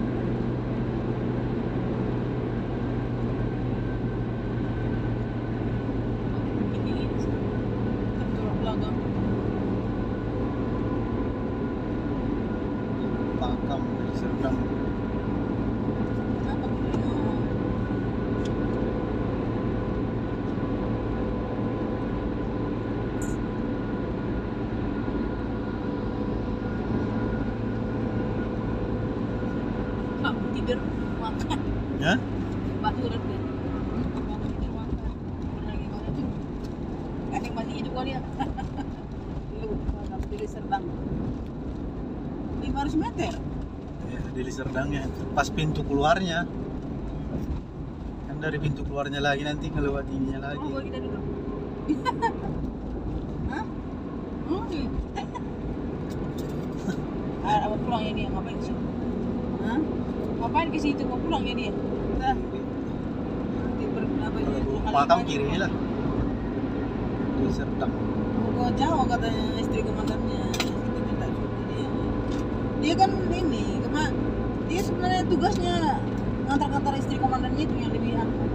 Dingin sih. Tertolak belakang. Pakam dari Serdang. Apa tuh? Kamu tidur makan. Ya? Batu udah deh. Kamu tidur makan. Lagi mana tuh? Kan yang masih hidup kali ya. Lu kalau pilih Serdang 500 meter. Ya, di Serdangnya. Pas pintu keluarnya. Kan dari pintu keluarnya lagi nanti ngelewati ininya lagi. Oh, kita duduk. Hah? Oke. Apa pulang ya dia ngapain sih? Hah? Ngapain ke situ mau pulang ya dia? Nah, di berapa Kalau Pakam kiri lah. Di Serdang. Mau jauh katanya istri komandannya itu minta cuti dia kan ini dia sebenarnya tugasnya ngantar-ngantar istri komandannya itu yang lebih anu.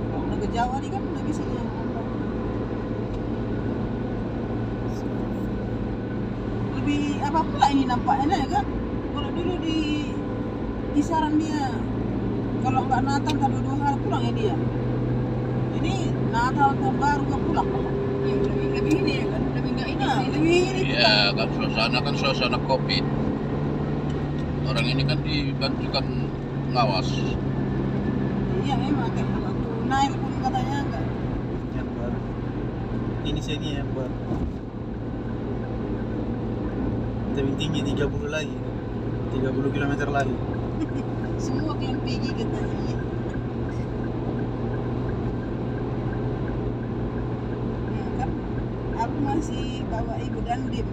Kalau udah ke Jawa dia kan udah bisa dia ngantar. Lebih apa pula ini nampaknya ya kan kalau dulu di kisaran dia kalau nggak Natal kan 2 hari pulang ya dia ini Natal tahun baru nggak pulang. Ya, lebih ini ya kan, lebih nggak ini. Nah, sih. lebih ini Iya, kan suasana Covid. Orang ini kan dibantukan ngawas. iya memang kayak waktu Nail pun katanya enggak. Yang baru. Ini sini yang baru. Tebing tinggi 30 lagi. 30 km lagi. Semua yang pergi katanya. Nah, kan aku masih bawa ibu dan Dim.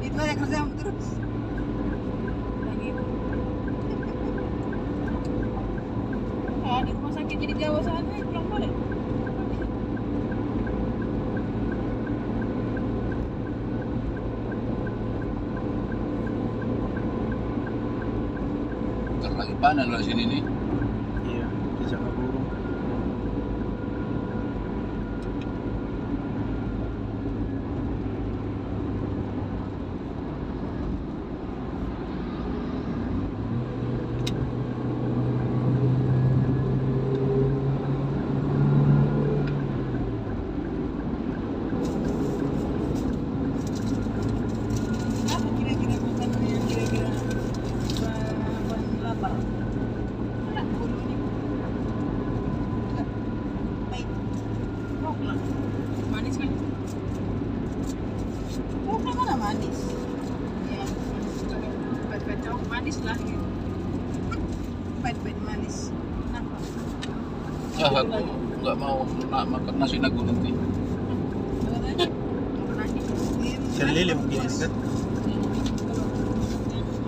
Itu aja kerja terus. Lagi. Ah, di rumah sakit jadi Jawa sana pulang balik. Ntar lagi panen lah sini nih. Iya, di jaga burung. Apa kira-kira makanan yang kira-kira lapar? Enak bulu ini. Enggak. Baik. Rok lah. Manis kan? Roknya mana manis? Ya, kacang manis lah gitu. Pahit-pahit manis. Kenapa? Aku nggak mau makan nasi nagu nanti. Katanya Makan nasi. Ikan lele mungkin ini kan.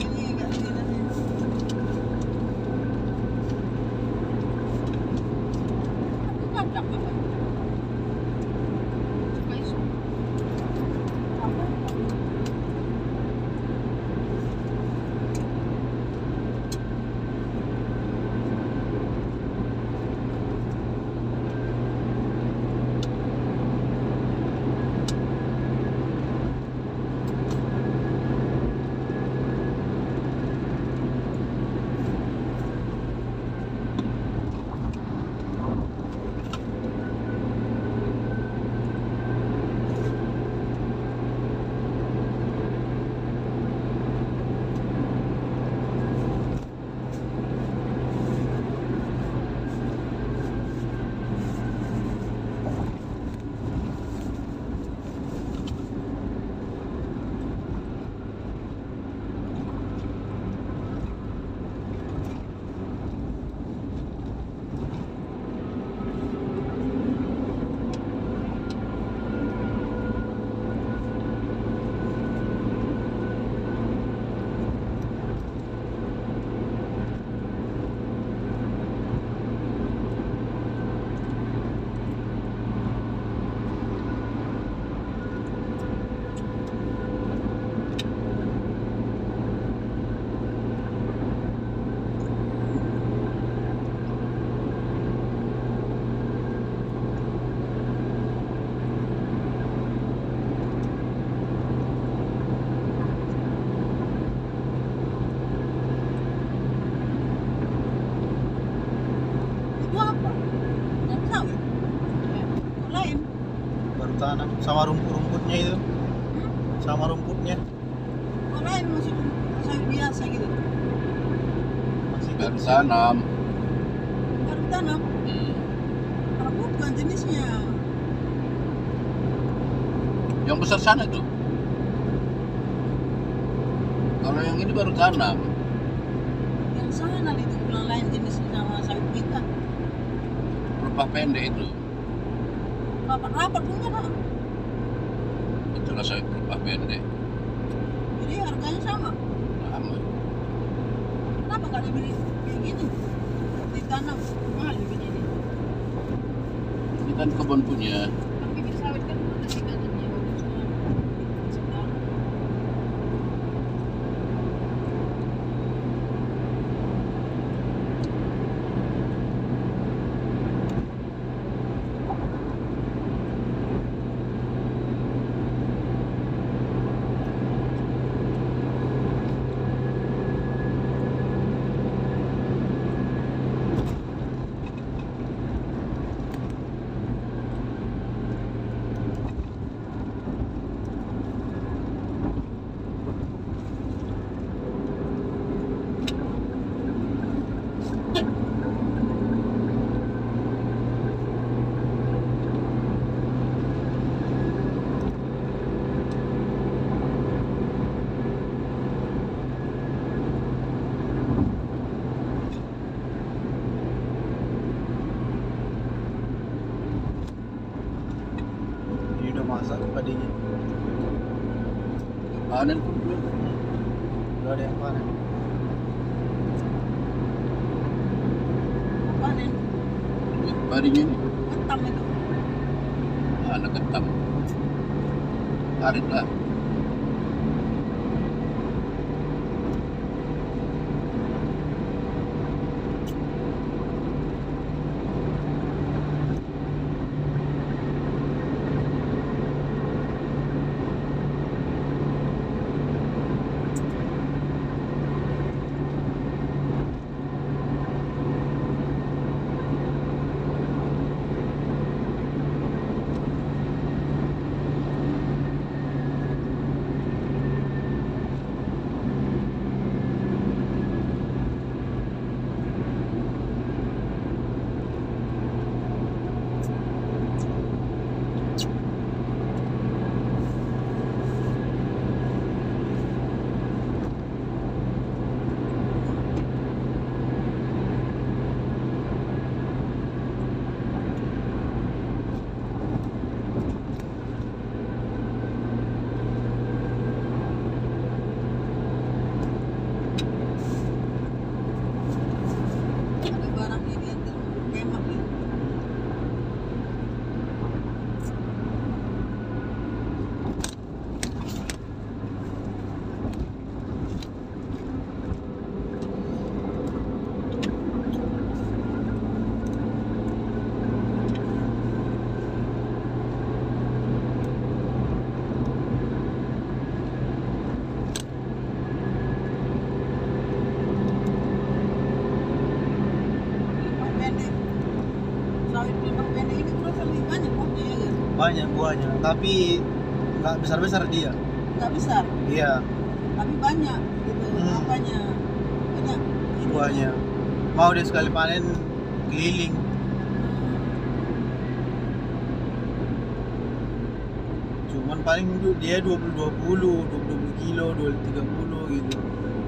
ini agak ini. Aku kacang apa? Coba isu. Apa? tanam sama rumput-rumputnya itu, sama rumputnya Kok lain masih sayur biasa gitu. masih Baru kecil. tanam. Baru tanam. Kalau bukan jenisnya. Yang besar sana tuh. Kalau yang ini baru tanam. Yang sana itu bilang lain jenisnya sama sawit kita. Pelepah pendek itu. Rapat-rapat punya nak. Itulah sawit pelepah pendek. Jadi harganya sama. Sama. Kenapa nggak dibeli kayak gini? Ditanam mahal juga ini. Ini kan kebun punya. Tapi bibit sawit kan ada tingkatannya bagusnya. Sedang. ini udah masak padinya, Panen pun belum. udah ada yang panen. Apa nih? Padinya ini. Ketam itu. Anak ketam. Arit lah. Ada barangnya dia terkemak gitu. Pelepah pendek. Sawit pelepah pendek ini terus lebih banyak pohonnya ya kan? Banyak buahnya, tapi nggak besar-besar dia. Nggak besar, Iya, tapi banyak gitu. Apanya? Banyak. Ini. buahnya. Mau dia sekali panen keliling. Cuman paling dia 20 kilo, 30 gitu.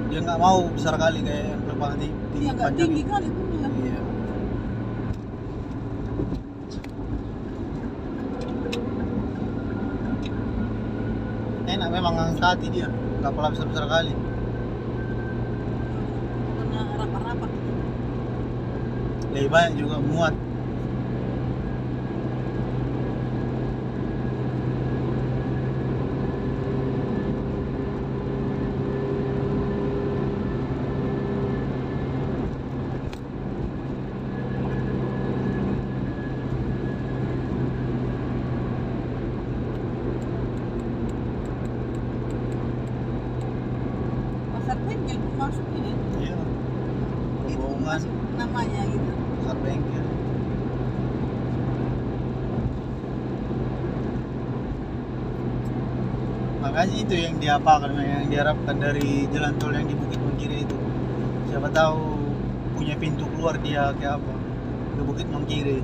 Dia nggak mau besar kali kayak yang pelepah tinggi Dia nggak panjang tinggi itu. kali punya. Iya. Enak memang angkati dia, nggak pula besar-besar kali. Karena rapat-rapat. Lebih banyak juga muat. Pasar bengkel pun masuk ini. Iya. Itu Bohongan, masuk namanya gitu. besar bengkel. Makanya itu yang diapakan, yang diharapkan dari jalan tol yang di Bukit Mangkiri itu. Siapa tahu punya pintu keluar dia ke apa? Ke Bukit Mangkiri.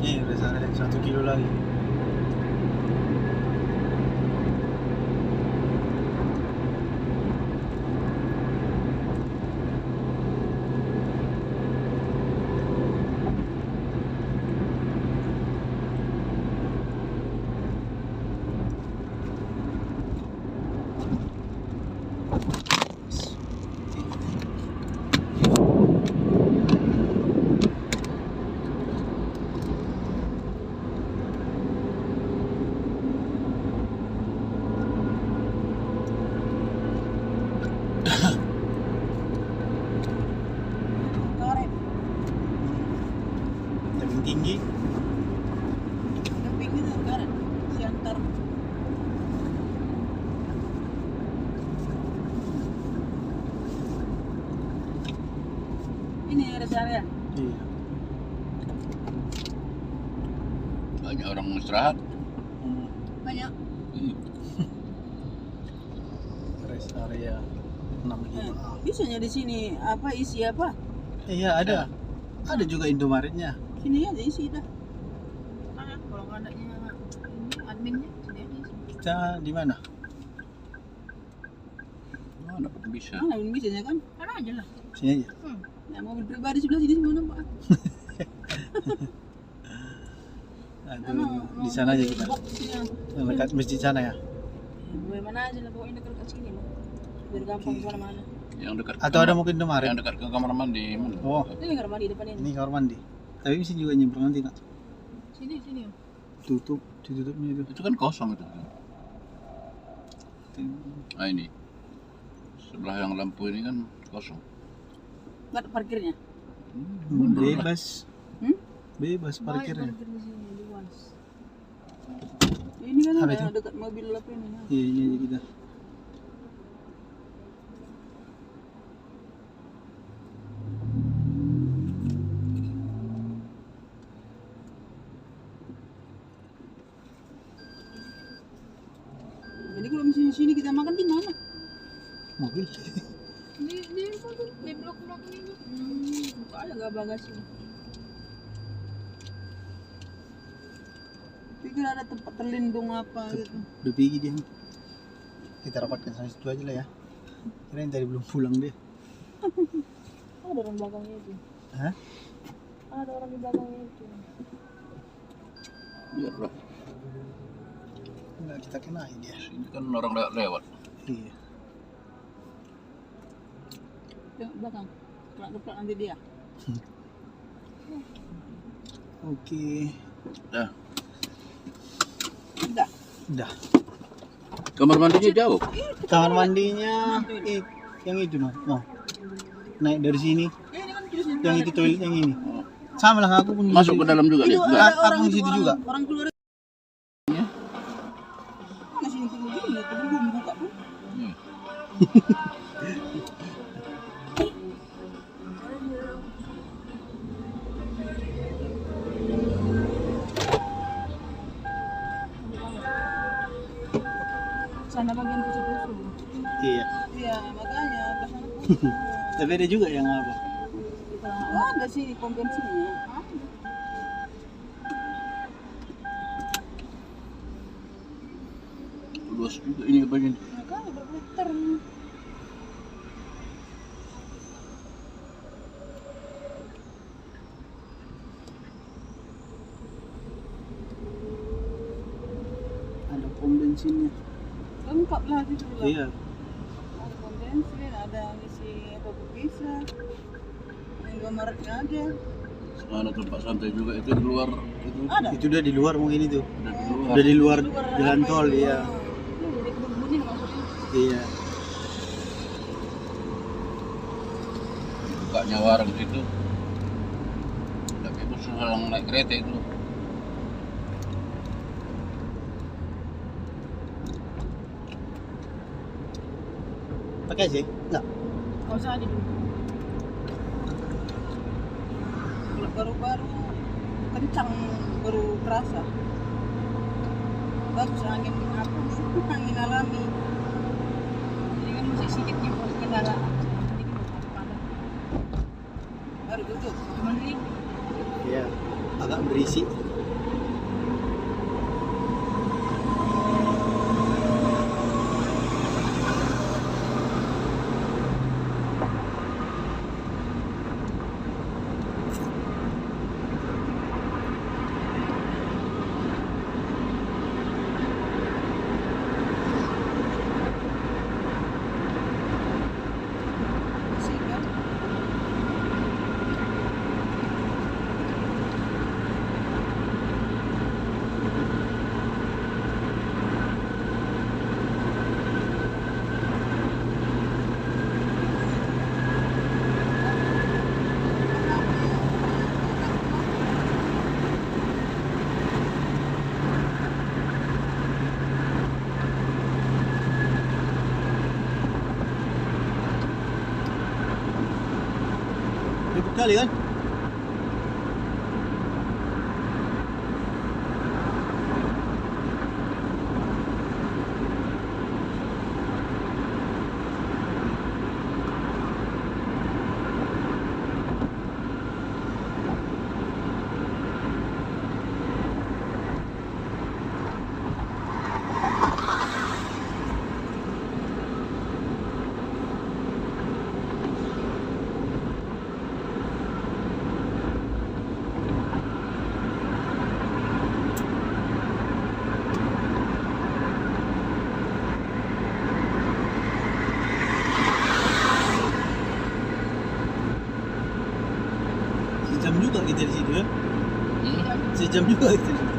Udah sana 1 kilo lagi. Karet. Lebih tinggi. Keping itu karet. Siantar. Ini rest area. Iya. Banyak orang istirahat. Hmm. Banyak. Rest area 65A. Bisanya di sini apa isi apa? Iya ada. Ada juga Indomaretnya. Sini aja isi dah. Nah, kalau nggak adanya ini adminnya sini aja sih. Kita di mana? Mana bisa. Mana pun bisanya kan? Karena aja lah. Sini aja. Nah, mobil pribadi sebelah sini semua nampak. Aduh, di sana aja kita. Boxnya. Yang dekat masjid sana ya. Gue mana aja lah pokoknya dekat sini mah. Biar gampang Oke. kemana-mana. Yang dekat. Atau ada mungkin Indomaret? Yang dekat ke kamar mandi. Mana? Oh, Ini kamar mandi depan ini. ini kamar mandi. Tapi mesti juga nyebrang nanti kak. Sini ya. Ditutupnya itu. Itu kan kosong itu. Nah ini. Sebelah yang lampu ini kan kosong. Nggak ada parkirnya. Bebas. Hmm? Bebas parkirnya. Parkir di sini luas. Ini kan Apa ada itu? yang dekat mobil apa ini. Iya, ini aja kita. mobil. Di blok-blok ini. Buka aja gak bagasi. Pikir ada tempat terlindung apa gitu. Udah pergi dia. Kita rapatkan sampai situ aja lah ya. Kirain tadi belum pulang dia. Ada orang belakangnya itu. Hah? Ada orang di belakangnya itu. Biarlah. Enggak kita kenai dia. Sini kan orang lewat. Iya. Tengok belakang. Keplak-keplak nanti dia. Oke. Dah. Udah. Udah. Kamar mandinya jauh. Kamar mandinya yang itu noh. Oh. Naik dari sini. Ini kan tulisin Yang itu toilet yang ini. Sama lah aku pun. Masuk ke dalam juga itu dia. ada Aku orang di situ juga. Orang keluar. Mana sini keluar juga tapi belum buka pun. Hmm. Sana bagian tusuk-tusuk. Iya. Iya, makanya ke sana tusuk. Tapi ada juga yang apa? Oh, ada sini kompensinya. Luas juga ini bagian. Makanya berputar. Ada pom bensinnya. Lengkap lah di situ. Iya. Ada pom bensin, ada ngisi apa bisa. Indomaretnya aja. Ada tempat santai juga itu di luar itu. Ada. Itu udah di luar mungkin itu. Ada di luar. Udah di luar jalan apa tol itu? iya. Jadi kebun-kebunin maksudnya. Iya. Bukanya warung situ. Tapi khusus orang naik kereta itu. Pakai sih? Enggak. Gak usah di dulu. Kalau baru-baru kencang baru terasa. Bagus angin apa? Angin alami. Ini kan masih sedikit nih buat kendaraan. Jadi kita padat. Baru tutup. Cuman ini Iya. Agak berisi. Sih kan? Ribet kali kan? Sejam juga kita di situ ya. Sejam juga kita di situ.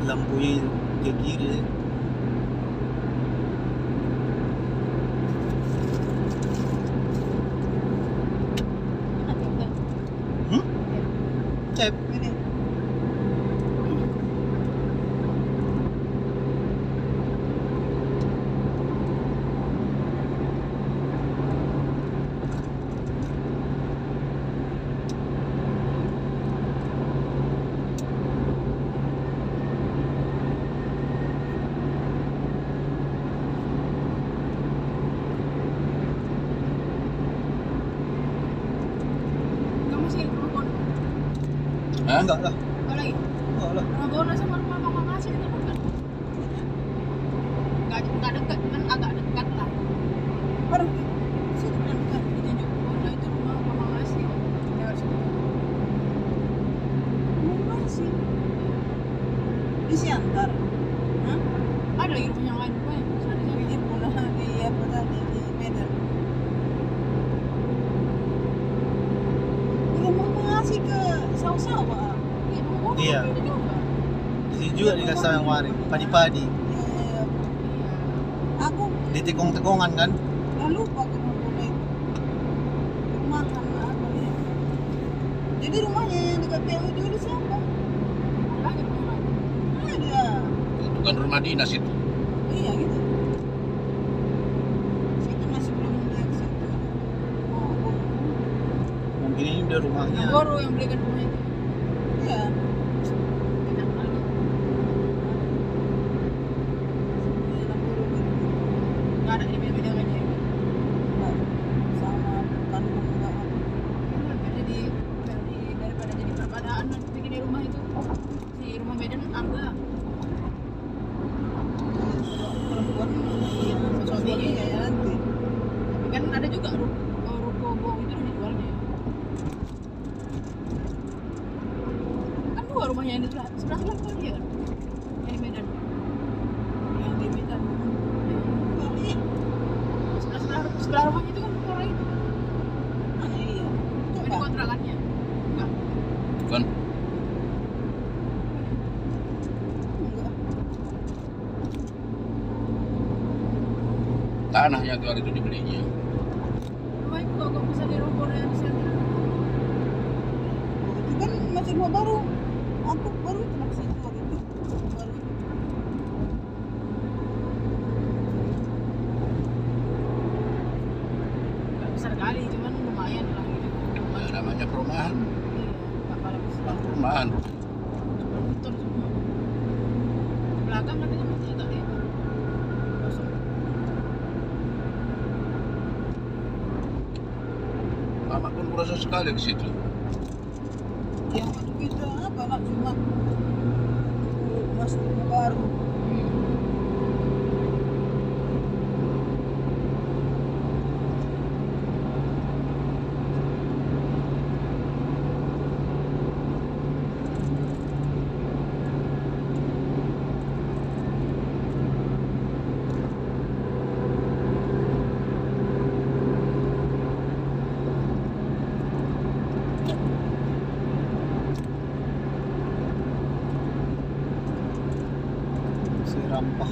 lampunya ke kiri. Cep. Ini. Kamu sih rumah Bon. Hah? Enggak lah. Apa lagi? Enggak lah. Rumah Bon sama rumah Mama Ngasih itu bukan? Nggak dekat, kan agak dekat lah. Baru situ kan dekat. Ditunjuk Bon itu rumah Mama Ngasih. Lewat situ. Mana sih? Di Siantar. Hah? Ada lagi rumah yang lain juga ya. Sana Di Irpuna, di apa tadi, di Medan. Rumah ngasih ke sawah-sawah. Iya, rumah Bon Iya. itu juga. Di sini juga dikasih tahu yang kemarin, padi-padi. Iya. Aku Di tekong-tekongan kan. nggak lupa ke rumah itu. Rumahan apa ya? Jadi rumahnya yang dekat PU dulu siapa? Ada lagi rumah lain. Ada. Itu kan rumah dinas itu. Iya gitu. Saya kan masih belum lihat situ. Oh, Mungkin ini udah rumahnya. Yang baru yang belikan rumah itu. iya. Enak lagi. Nggak ada ini beda kan ya. Sama bukan enggak. Jadi daripada jadi perpadaan nanti bikin di rumah itu. Si rumah Medan angga. Perempuan iya, suaminya ya nanti. Tapi kan ada juga ruko bohong itu udah dijualnya. Kan dua rumahnya yang di sebelah kan dia kan. Yang di Medan. Yang di Medan. Oh, iya. Sebelah rumahnya itu kan orang itu. Mana iya. Cuma di Coba. kontrakannya. Enggak. Kan Enggak. tanahnya tuh hari itu dibelinya. Rumah itu kok bisa diroboh dari sana. Itu kan masih rumah baru. Aku baru pernah ke situ waktu itu. Baru. Nggak besar kali, cuman lumayan lah gitu. Ya, namanya perumahan. Iya, nggak kalah besar. Perumahan. Betul semua. Belakang katanya masih agak lebar. Kosong. Mama pun merasa sekali ke situ. Yang waktu kita apa nak cuma masuk rumah baru. Si Rampah.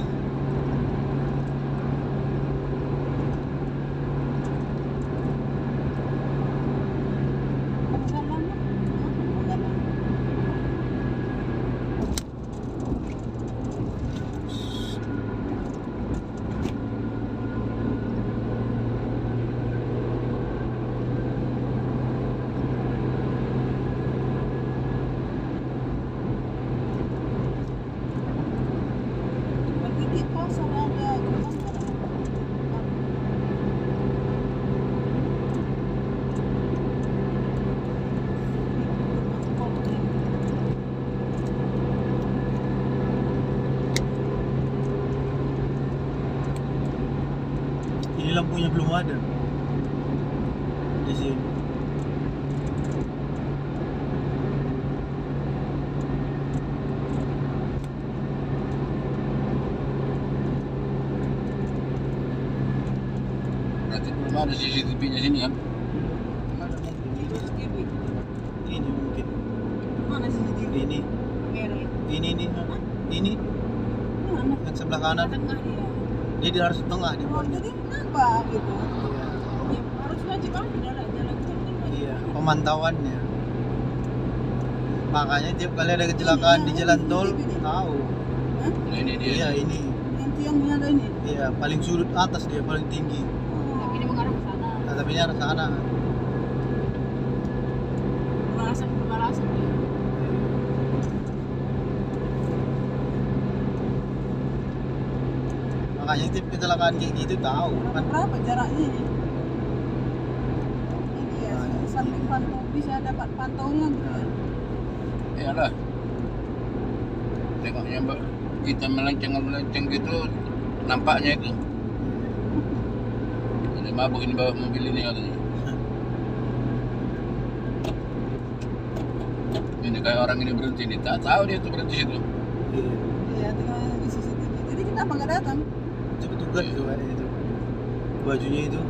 Berarti di pasar ada kemana? Ini lampunya belum ada. Di sini. Berarti belum ada CCTV-nya sini kan? Ada mungkin. Itu CCTV. Ini mungkin. Mana CCTV? Ini. Merah itu. Ini nih. Ini ini Mana? yang sebelah kanan. tengah dia. Dia harus di tengah di Oh, bawahnya. jadi kenapa gitu? Iya. Ya, harus wajib aja jalan tol kan wajib. Iya, pemantauannya. Makanya tiap kali ada kecelakaan di jalan tol tahu. Hah? Nah, ini dia. Iya ini. Yang tiangnya ada ini. Iya, paling sudut atas dia paling tinggi. Tapi ini mengarah ke sana. Nah, tapi ini arah sana. Pembalasan dia. Makanya tiap kecelakaan kayak gitu tahu kan. Berapa jaraknya ini? Ini ya, Nah, samping pantau bisa dapat pantaunya gitu ya. Iyalah. Tengoknya mbak, kita melenceng gitu, nampaknya itu. Jadi mabuk ini bawa mobil ini katanya. Ini kayak orang ini berhenti nih, tak tahu dia tuh berhenti situ. Iya. Iya, tengah di CCTV. Jadi kenapa nggak datang? Itu petugas itu kayaknya itu. Bajunya itu.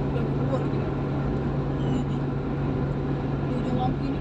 Udah keluar dia. Di ujung lampu ini.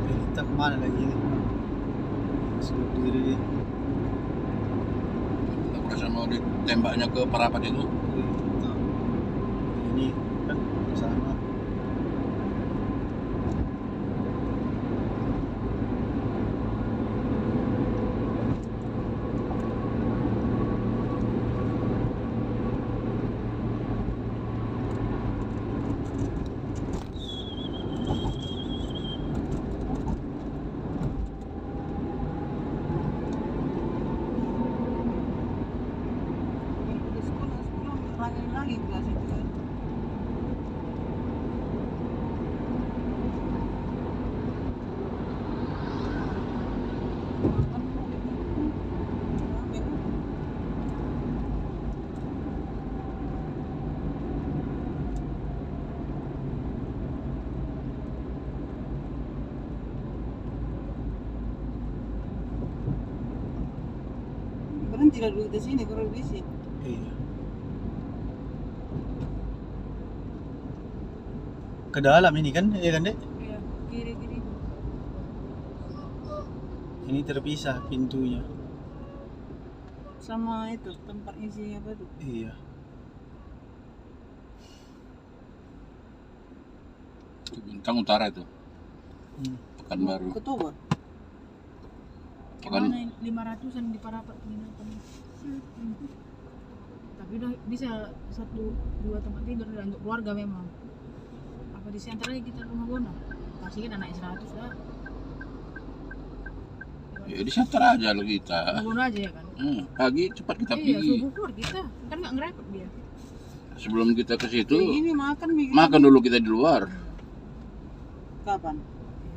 Kita kemana lagi ini? Sebut diri dia. Aku rasa mau ditembaknya ke perapat itu. Nah, ini kan sama. Di sekolah lagi kelas itu kan. Berhenti lah dulu di sini, kurang berisik. Iya. Ke dalam ini kan, iya kan dek? Iya, kiri. Ini terpisah pintunya. Sama itu tempat isi apa tuh? Iya. Bintang Utara itu. Pekanbaru. Ke Toba. Pekan Mana 500-an di Parapat penginapan. Tapi udah bisa 1-2 tempat tidur udah untuk keluarga memang. Apa di antaranya kita rumah Bona? Pasti kan naik 100 lah. ya di Santar aja lo kita. Rumah Bona aja ya kan. Pagi cepat kita Iya, pergi. subuh keluar kita. Kan nggak ngerepot dia. Sebelum kita ke situ, Kayak gini makan begini. makan dulu kita di luar. Kapan?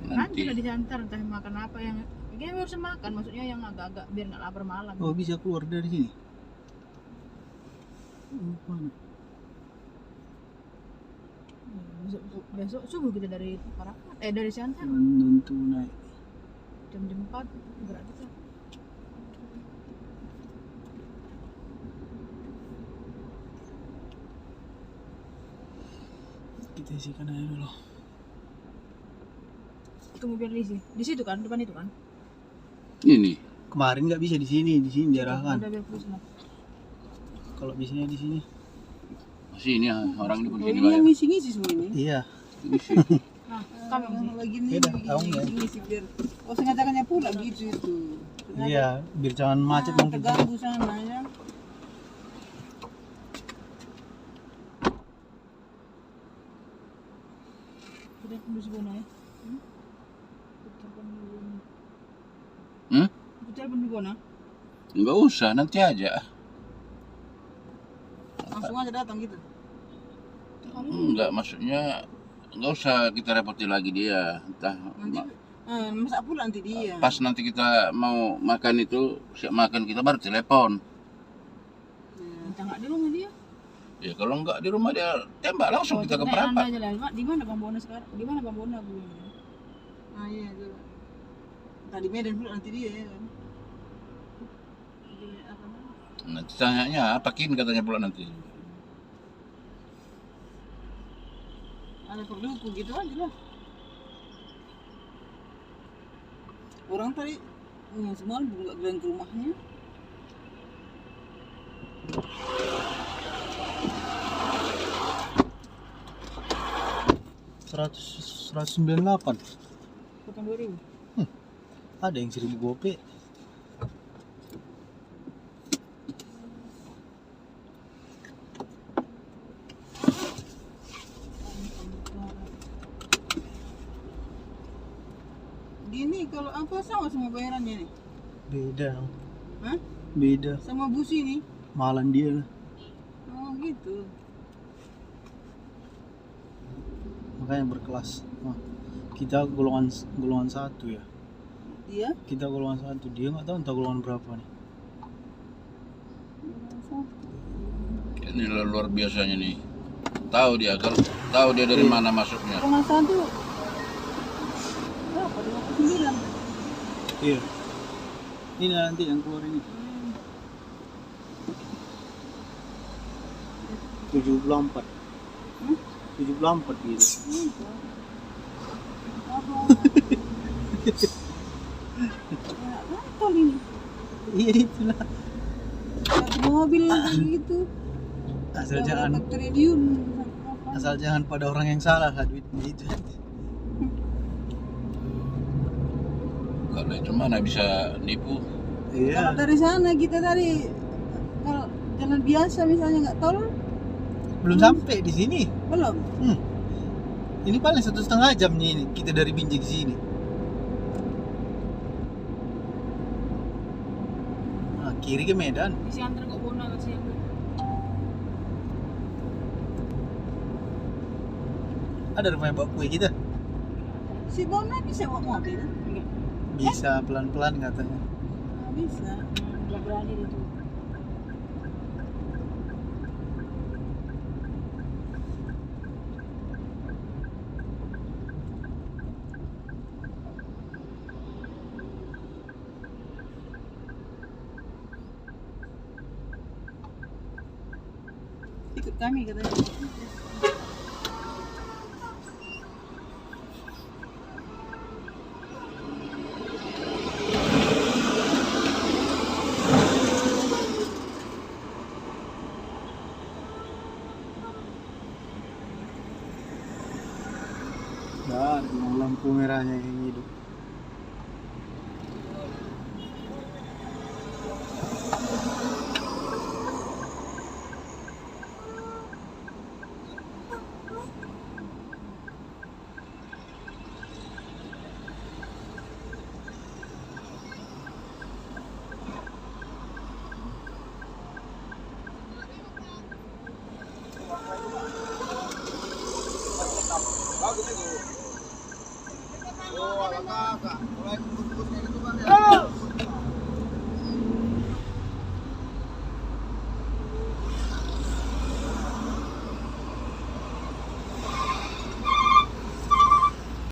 Nanti Nanti. lah diantar entah makan apa yang dia harus makan, maksudnya yang agak-agak biar nggak lapar malam. Oh, bisa keluar dari sini. Mana? Besok subuh kita dari Parapat, dari Siantar Non tunai. jam 4 gerak kita. Kita isikan aja dulu. Tunggu biar di situ kan, depan itu kan. Ini. Kemarin nggak bisa di sini diarahkan. Udah biar putus lah. Kalau bisanya di sini. Sini orang di Oh, sini ini yang banyak. ngisi-ngisi semua ini. Iya. Isi. Nah, kami sih. Lagi nih, Beda, tahu nggak? ngisi biar. Oh, sengaja pula gitu itu. Sengaja. Iya, biar jangan macet Ah, mungkin. terganggu sana ya. Udah tembus Bona ya. Telepon di Bona. Hmm? Telepon di Bona. Enggak usah, nanti aja. Langsung aja datang gitu. Enggak, maksudnya enggak usah kita repotin lagi dia. Entah Masak pula nanti dia. pas nanti kita mau makan itu, siap makan kita baru telepon. Kita nggak di rumah dia. Ya kalau enggak di rumah dia tembak langsung kita ke Tanya Parapat. aja lah, "Mak, di mana Bang Bona sekarang? Di mana Bang Bona?" gue. Ah iya itu. Tadi Medan pula nanti dia ya kan. Di apa namanya? Nanti tanyanya apa Kin katanya pula nanti. Ada perluku gitu aja lah. Orang tadi semalam nggak bilang ke rumahnya. Seratus 198. Potong 2000. Ada yang 1000 gope. Gini kalau apa sama semua bayarannya nih? Beda. Hah? Beda. Sama bus ini? Malan dia lah. Oh gitu. Makanya berkelas. Wah, kita golongan 1 ya. Dia? Kita golongan 1, dia nggak tahu entah golongan berapa nih. Ini luar biasanya nih. Tahu dia kalau tahu dia dari mana masuknya. Rumah satu berapa? 59. Iya. Ini nanti yang keluar ini. 74. 74 gitu. Apa ini? Iya itulah. Satu mobil kayak gitu. Asal jangan Berapa triliun? asal jangan pada orang yang salah lah duitnya itu. Kalau itu mana bisa nipu? Kalau Iya. dari sana kita dari kalau jalan biasa misalnya nggak tol Belum sampai di sini. belum. Ini paling 1,5 jam nih ini kita dari Binjai ke sini. Nah, kiri ke Medan. Di Siantar kok Bona ke siang. Ada rumahnya Mbak Kue kita. Si Bona bisa bawa mobil? Bisa pelan-pelan katanya. Nggak bisa. Nggak berani dia tuh. Ikut kami katanya. misalnya yang hidup. Bagus itu. Oh, kakak, mulai